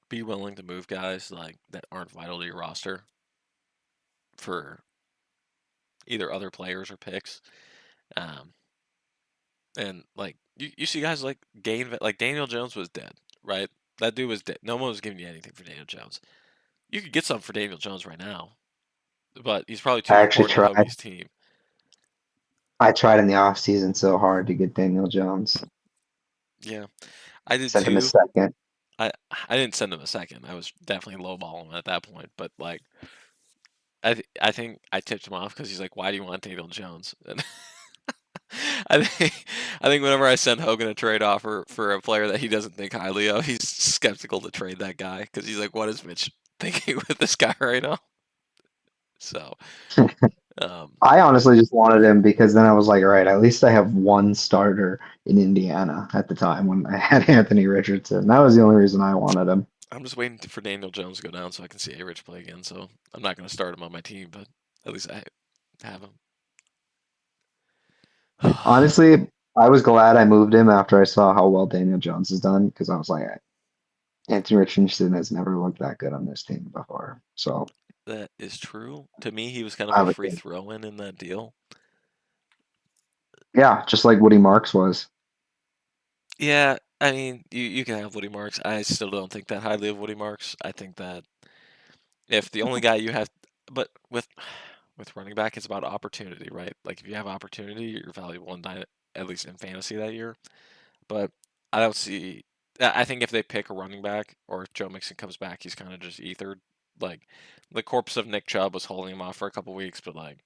be willing to move guys like that aren't vital to your roster for either other players or picks. Um, and like you see guys like like Daniel Jones was dead, right? That dude was dead. No one was giving you anything for Daniel Jones. You could get something for Daniel Jones right now, but he's probably I too actually important to tried. Hoagie's team. I tried in the off season so hard to get Daniel Jones. Yeah, I did Sent him a too. second. I I didn't send him a second. I was definitely lowballing him at that point, but like I think I tipped him off because he's like, "Why do you want Daniel Jones?" And I think whenever I send Hogan a trade offer for a player that he doesn't think highly of, he's skeptical to trade that guy because he's like, "What is Mitch thinking with this guy right now?" So, um, I honestly just wanted him because then I was like, all right, at least I have one starter in Indiana at the time when I had Anthony Richardson. That was the only reason I wanted him. I'm just waiting for Daniel Jones to go down so I can see A Rich play again. So I'm not going to start him on my team, but at least I have him. Honestly, I was glad I moved him after I saw how well Daniel Jones has done because I was like, Anthony Richardson has never looked that good on this team before. So That is true. To me, he was kind of I a would free think, throw in that deal. yeah, just like Woody Marks was. Yeah, I mean, you can have Woody Marks. I still don't think that highly of Woody Marks. I think that if the only guy you have, but with running back, it's about opportunity, right? Like if you have opportunity, you're valuable in at least in fantasy that year. But I don't see. I think if they pick a running back or if Joe Mixon comes back, he's kind of just ethered. Like the corpse of Nick Chubb was holding him off for a couple weeks, but like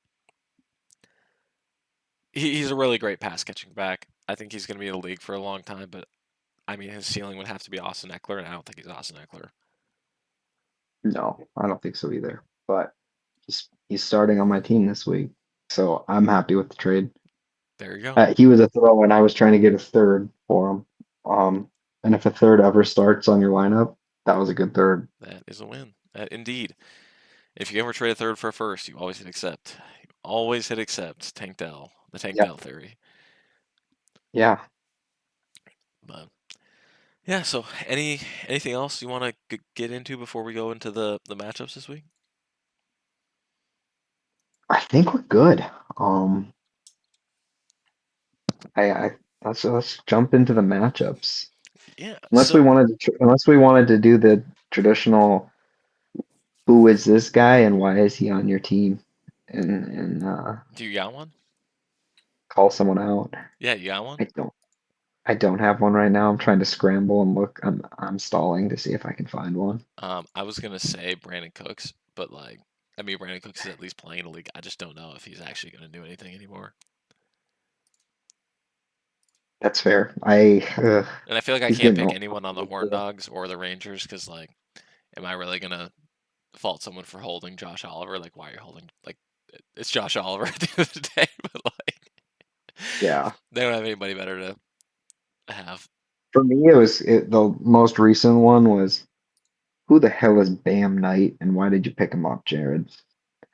he's a really great pass catching back. I think he's going to be in the league for a long time, but I mean his ceiling would have to be Austin Eckler, and I don't think he's Austin Eckler. No, I don't think so either. But he's starting on my team this week, so I'm happy with the trade. There you go. He was a throw, and I was trying to get a third for him. And if a third ever starts on your lineup, that was a good third. That is a win. Indeed. If you ever trade a third for a first, you always hit accept. You always hit accept. Tank Dell, the Tank Yeah, Dell theory. yeah. But yeah, so anything else you want to get into before we go into the matchups this week? I think we're good. Um, I let's jump into the matchups. Yeah. Unless we So wanted to, unless we wanted to do the traditional, who is this guy and why is he on your team? and Do you got one? call someone out. Yeah, you got one? I don't I don't have one right now. I'm trying to scramble and look. I'm stalling to see if I can find one. I was gonna say Brandon Cooks, but like, I mean, Brandon Cooks is at least playing in the league. I just don't know if he's actually gonna do anything anymore. That's fair. And I feel like I He's can't getting pick old. anyone on the Horn Dogs or the Rangers because, like, am I really gonna fault someone for holding Josh Oliver? Like, why are you holding? Like, it's Josh Oliver at the end of the day, but like, Yeah. they don't have anybody better to have. For me, the most recent one was who the hell is Bam Knight and why did you pick him up, Jared?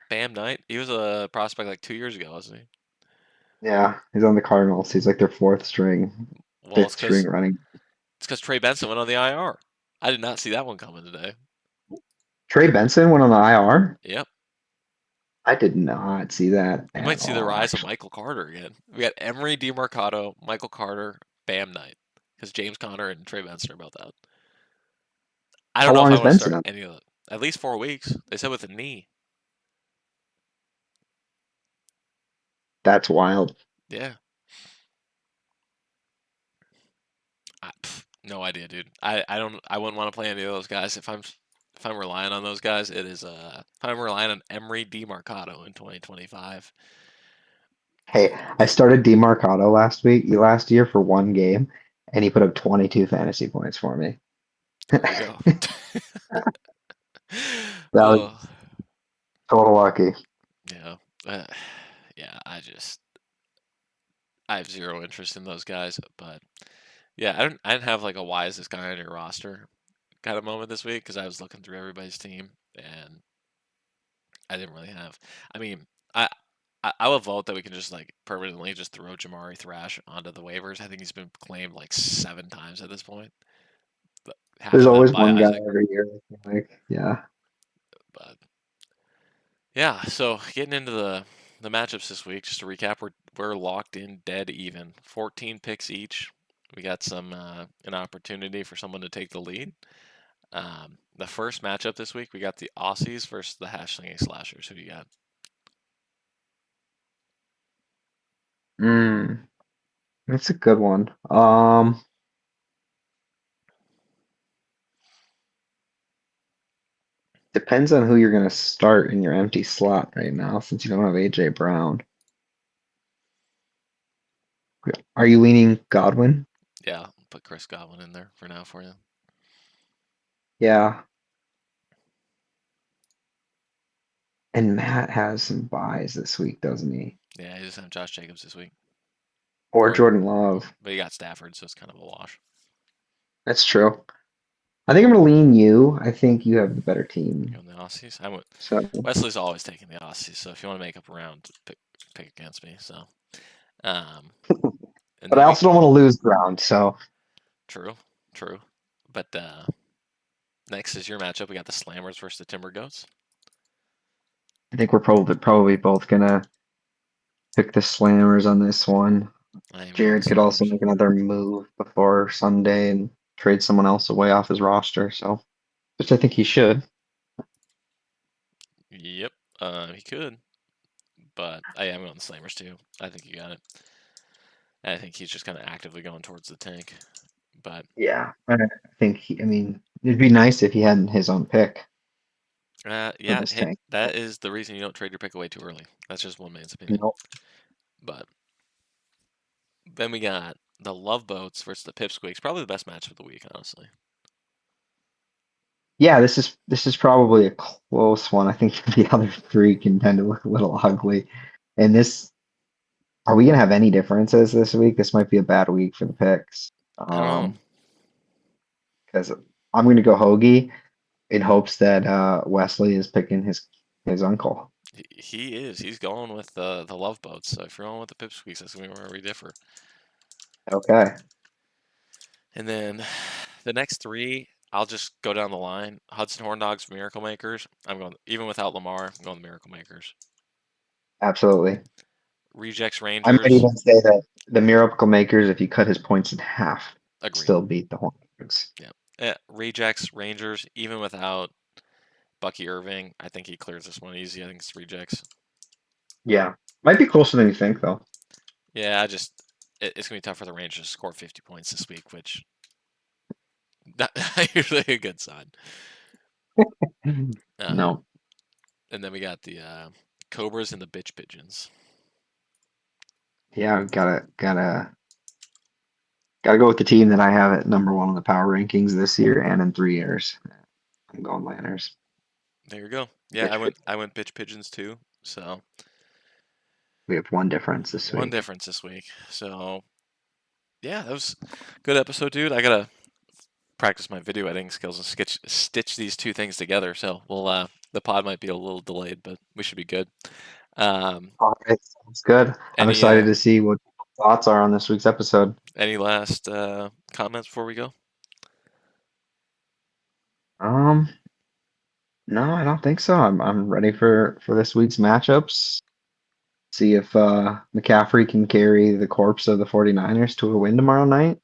Bam Knight, he was a prospect like 2 years ago, wasn't he? Yeah, he's on the Cardinals. He's like their fourth string, Well, fifth string running. it's because Trey Benson went on the IR. I did not see that one coming today. Trey Benson went on the IR. Yep. I did not see that We at might see the all, rise of actually. Michael Carter again. We got Emery DeMarcado, Michael Carter, Bam Knight. Because James Conner and Trey Benson are about that. I don't How know if long I is want to Benson start on? any of them. At least 4 weeks. They said with a knee. That's wild. Yeah. No idea, dude. I don't. I wouldn't want to play any of those guys if I'm relying on those guys. It is if I'm relying on Emery DeMarcado in 2025. Hey, I started DeMarcado last year for one game, and he put up 22 fantasy points for me. There you go. That was Oh, total lucky. yeah. Uh, yeah. I have zero interest in those guys, but yeah, I didn't have like a why is this guy on your roster kind of moment this week because I was looking through everybody's team and I didn't really have. I mean, I I would vote that we can just like permanently just throw Jamari Thrash onto the waivers. I think he's been claimed like 7 times at this point, but half There's of them always by one guy Isaac. every year. I feel like, yeah. But yeah, so getting into the matchups this week, just to recap, we're locked in dead even, 14 picks each. We got some an opportunity for someone to take the lead. The first matchup this week, we got the Aussies versus the Hash Slinging Slashers. Who do you got? Mm, that's a good one. Depends on who you're gonna start in your empty slot right now, since you don't have AJ Brown. Are you leaning Godwin? Yeah, I'll put Chris Godwin in there for now for you. Yeah. And Matt has some buys this week, doesn't he? Yeah, he doesn't have Josh Jacobs this week, Or or Jordan Love. but he got Stafford, so it's kind of a wash. That's true. I think I'm gonna lean you. I think you have the better team. You on the Aussies? I went. So, Wesley's always taking the Aussies, so if you want to make up a round, pick against me. So, um, and but I then we also don't want to lose ground. So true, true. But next is your matchup. We got the Slammers versus the Timber Goats. I think we're probably both gonna pick the Slammers on this one. I am going Jared could also Slammers. make another move before Sunday and trade someone else away off his roster. So, which I think he should. Yep, he could, but I am on the Slammers too. I think you got it. I think he's just kind of actively going towards the tank. But Yeah, I think I mean, it'd be nice if he had his own pick for yeah, this hey, tank. that is the reason you don't trade your pick away too early. That's just one man's opinion. Nope. But then we got the Love Boats versus the Pipsqueaks. Probably the best match of the week, honestly. Yeah, this is probably a close one. I think the other three can tend to look a little ugly. And this, are we gonna have any differences this week? This might be a bad week for the picks. I don't know. Because I'm gonna go Hoagie in hopes that Wesley is picking his uncle. He is. He's going with the Love Boats. So if you're going with the Pipsqueaks, that's gonna be where we differ. Okay, And then the next three, I'll just go down the line. Hudson Horn Dogs, Miracle Makers. I'm going even without Lamar. I'm going the Miracle Makers. absolutely. Rejects I might Rangers. even say that the Miracle Makers, if you cut his points in half, Agreed. still beat the Hornets. Yeah. Rejects Rangers even without Bucky Irving. I think he clears this one easy. I think it's rejects. Yeah. Might be closer than you think, though. Yeah, it's gonna be tough for the Rangers to score 50 points this week, which not usually a good sign. Um, No. and then we got the Cobras and the Bitch Pigeons. Yeah, gotta go with the team that I have at number one on the power rankings this year and in 3 years. I'm going Lanners. There you go. Yeah, Which I went Bitch Pigeons too. So we have one difference this one week. difference this week. So yeah, that was a good episode, dude. I gotta practice my video editing skills and stitch these two things together. So we'll the pod might be a little delayed, but we should be good. Um, All right, sounds good. I'm any excited to see what thoughts are on this week's episode. any last comments before we go? Um, no, I don't think so. I'm ready for this week's matchups. See if McCaffrey can carry the corpse of the 49ers to a win tomorrow night,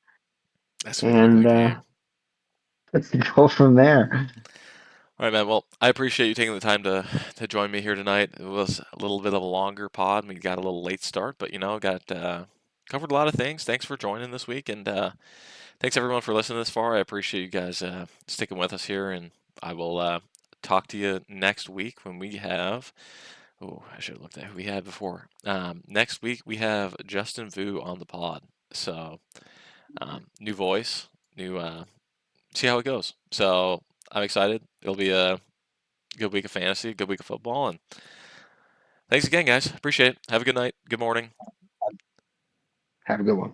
That's gonna be an and ugly game. let's go from there. All right, man. Well, I appreciate you taking the time to join me here tonight. It was a little bit of a longer pod. We got a little late start, but got covered a lot of things. Thanks for joining this week, and thanks everyone for listening this far. I appreciate you guys sticking with us here, and I will talk to you next week when we have. Oh, I should have looked at who we had before. Next week we have Justin Vu on the pod. So new voice, new see how it goes. So I'm excited. It'll be a good week of fantasy, good week of football, and thanks again, guys. Appreciate it. Have a good night. Good morning. Have a good one.